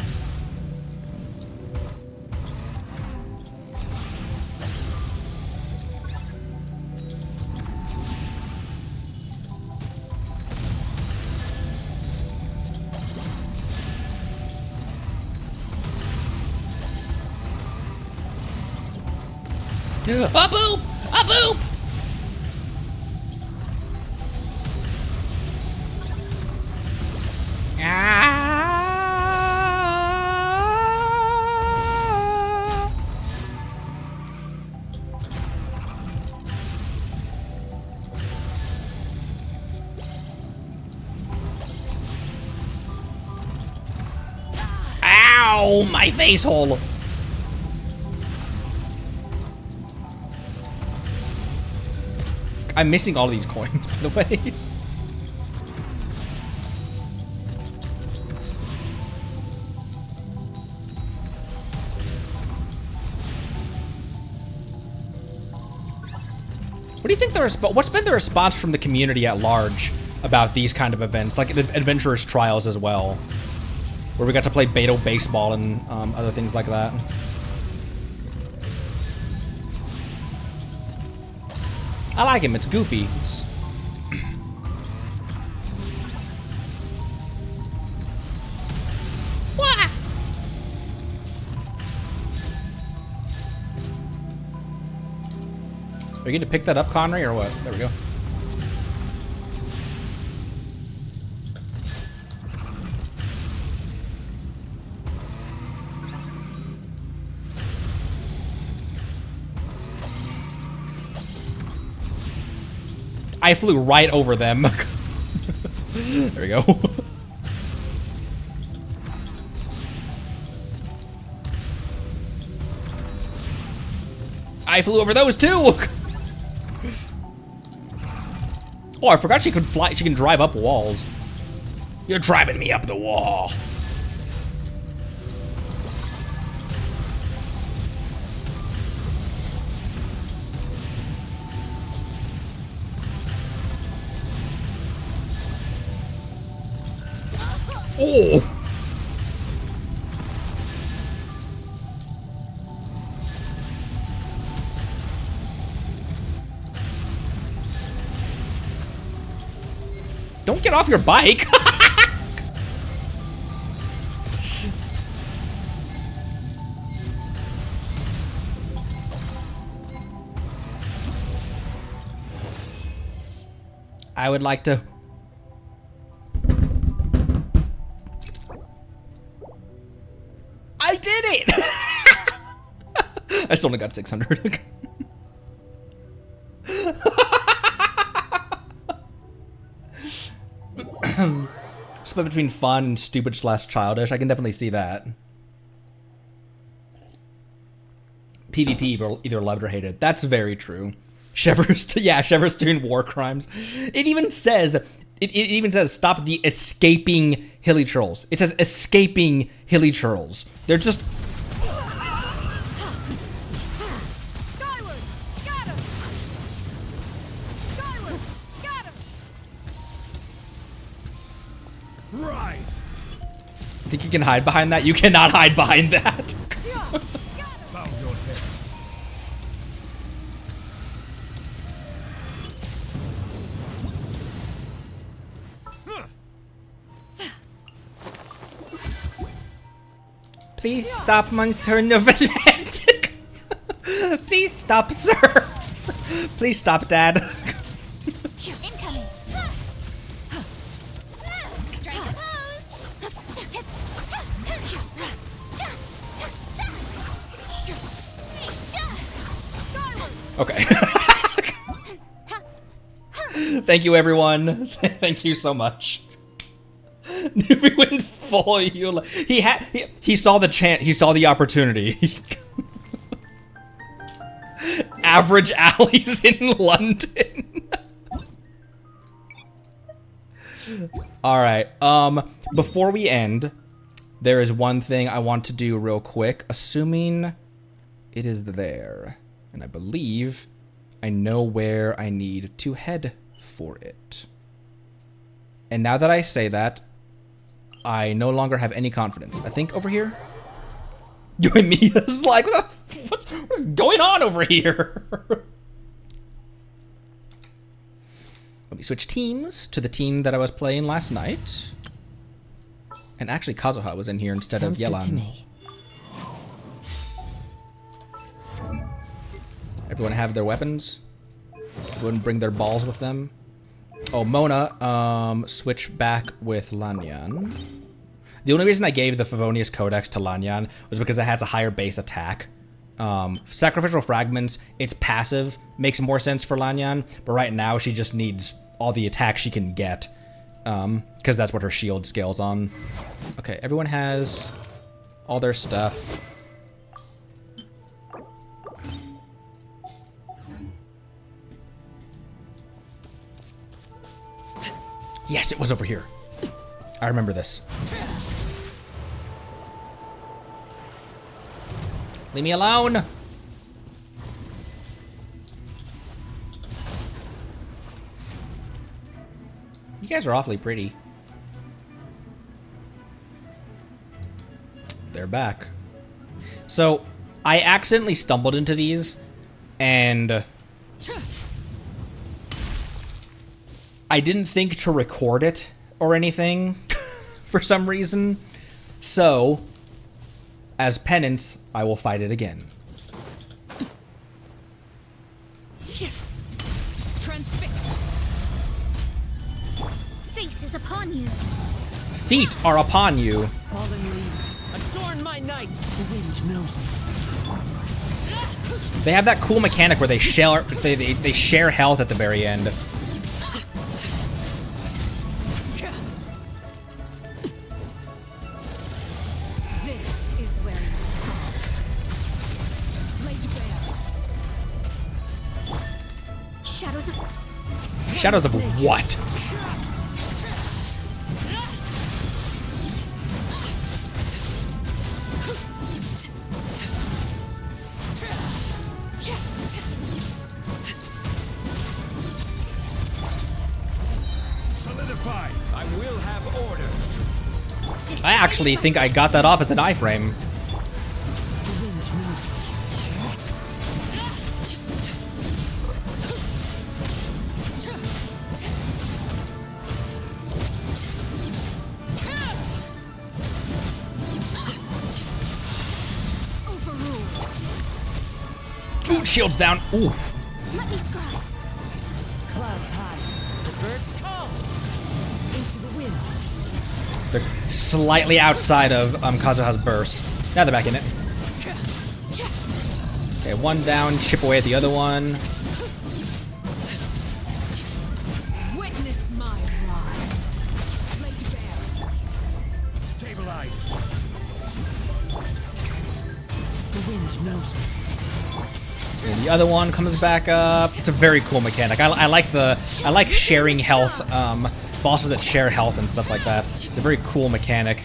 A boop! A boop! Ah! Ow! My face hole. I'm missing all of these coins, by the way. What do you think what's been the response from the community at large about these kind of events, like Adventurers Trials as well, where we got to play Beto baseball and other things like that? I like him. It's goofy. What? Are you going to pick that up, Connery, or what? There we go. I flew right over them. There we go. I flew over those too. Oh, I forgot she could fly. She can drive up walls. You're driving me up the wall. Oh! Don't get off your bike! I would like to... I did it! I still only got 600. Split between fun and stupid / childish. I can definitely see that. PvP, either loved or hated. That's very true. Shevers doing war crimes. It even says stop the escaping hilly trolls. It says escaping hilly trolls. They're just... Skyward! Got him! Skyward! Got him! Rise! Think you can hide behind that? You cannot hide behind that. Bow your head. Please stop, Monsieur Neverland. Please stop, sir. Please stop, Dad. Incoming. Strike a pose. Okay. Thank you, everyone. Thank you so much. Newbie went full Eula. He saw the chant. He saw the opportunity. Average alleys in London. All right. Before we end, there is one thing I want to do real quick. Assuming it is there, and I believe I know where I need to head for it. And now that I say that, I no longer have any confidence. I think over here. You and me is like, what's going on over here? Let me switch teams to the team that I was playing last night. And actually, Kazuha was in here instead of Yelan. Good to me. Everyone have their weapons. Everyone bring their balls with them. Oh, Mona, switch back with Lanyan. The only reason I gave the Favonius Codex to Lanyan was because it has a higher base attack. Sacrificial Fragments, its passive makes more sense for Lanyan, but right now she just needs all the attack she can get, because that's what her shield scales on. Okay, everyone has all their stuff. Yes, it was over here. I remember this. Leave me alone. You guys are awfully pretty. They're back. So, I accidentally stumbled into these, and I didn't think to record it or anything for some reason. So, as penance, I will fight it again. Transfixed. Fate is upon you. Feet are upon you. Fallen leaves, adorn my night. The wind knows me. They have that cool mechanic where they share health at the very end. This is where you fall. Laid bare. Shadows of Shadows of what? Solidify. I will have order. I actually think I got that off as an iframe. The wind knows me. Ooh, shield's down. Ooh. let me scry. Clouds high. The birds come. Into the wind. They're slightly outside of Kazuha's burst. Now they're back in it. Okay, one down, chip away at the other one. Witness my rise. Laid bare. Stabilize. The wind knows me. And the other one comes back up. It's a very cool mechanic. I like sharing health, bosses that share health and stuff like that. It's a very cool mechanic.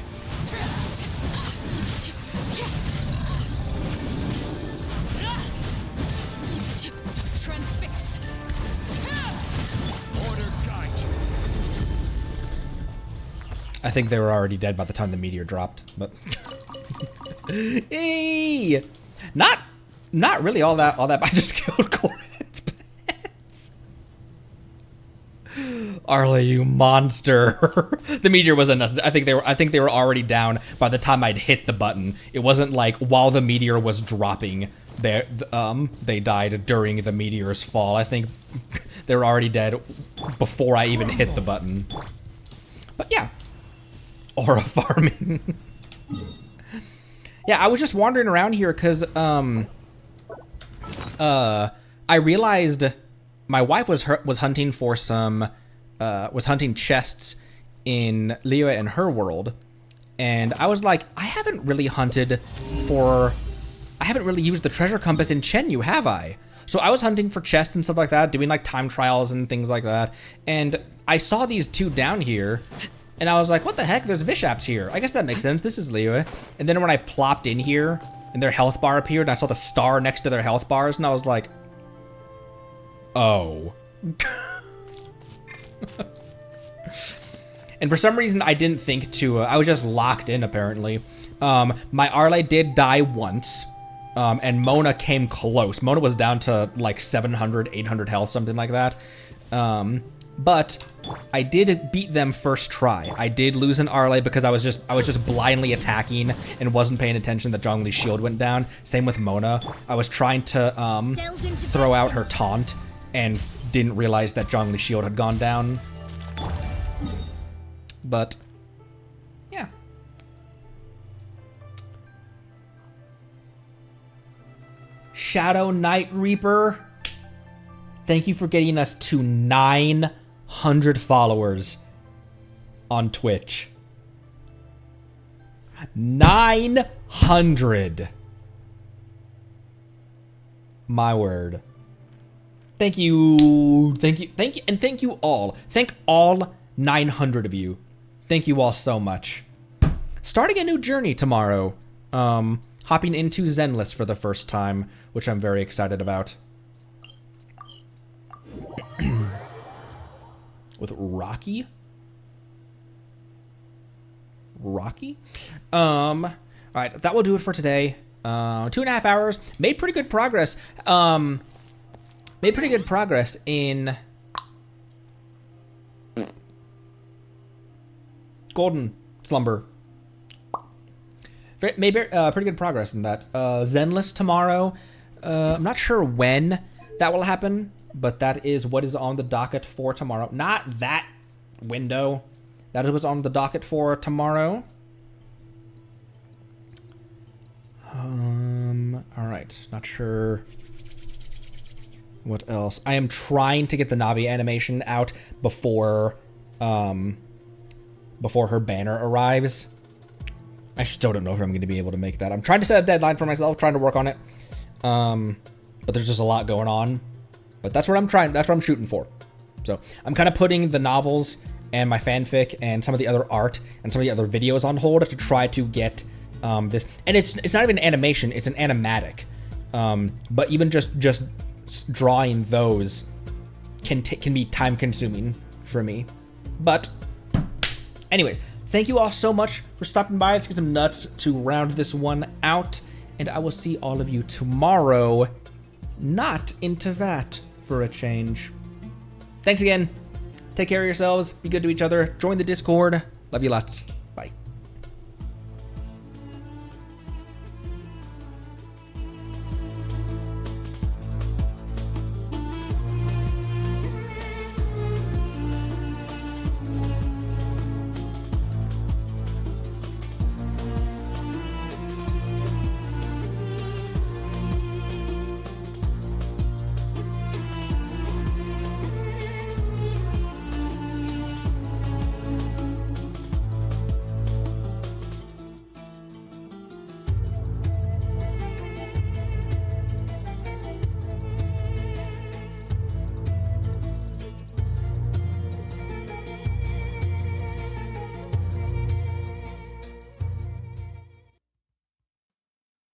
Transfixed. Order guide you. I think they were already dead by the time the meteor dropped, but hey, not really all that. I just killed Corinne's pets. Arlie, you monster! The meteor was unnecessary. I think they were already down by the time I'd hit the button. It wasn't like while the meteor was dropping, they died during the meteor's fall. I think they were already dead before I even hit the button. But yeah, aura farming. Yeah, I was just wandering around here because I realized my wife was hunting for some was hunting chests in Liyue and her world, and I was like, I haven't really used the treasure compass in Chenyu, have I? So I was hunting for chests and stuff like that, doing like time trials and things like that, and I saw these two down here, and I was like, what the heck? There's Vishaps here. I guess that makes sense. This is Liyue. And then when I plopped in here, and their health bar appeared, and I saw the star next to their health bars, and I was like, oh. And for some reason, I didn't think to, I was just locked in, apparently. My Arle did die once, and Mona came close. Mona was down to like 700, 800 health, something like that. But I did beat them first try. I did lose an Arle because I was just blindly attacking and wasn't paying attention that Zhongli's shield went down. Same with Mona. I was trying to throw out her taunt and didn't realize that Zhongli's shield had gone down. But yeah. Shadow Knight Reaper, thank you for getting us to 900 followers on Twitch. 900. My word. Thank you, and thank you all. Thank all 900 of you. Thank you all so much. Starting a new journey tomorrow. Hopping into Zenless for the first time, which I'm very excited about. With Rocky? Alright, that will do it for today. 2.5 hours. Made pretty good progress. Made pretty good progress in Golden Slumber. Made pretty good progress in that. Zenless tomorrow. I'm not sure when that will happen, but that is what is on the docket for tomorrow. Not that window. That is what's on the docket for tomorrow. Alright, not sure what else. I am trying to get the Navi animation out before her banner arrives. I still don't know if I'm going to be able to make that. I'm trying to set a deadline for myself, trying to work on it. But there's just a lot going on. But that's what I'm trying, that's what I'm shooting for. So I'm kind of putting the novels and my fanfic and some of the other art and some of the other videos on hold to try to get this. And it's not even animation, it's an animatic. But even just drawing those can be time consuming for me. But anyways, thank you all so much for stopping by. Let's get some nuts to round this one out. And I will see all of you tomorrow. Not into that for a change. Thanks again. Take care of yourselves. Be good to each other. Join the Discord. Love you lots. Bye.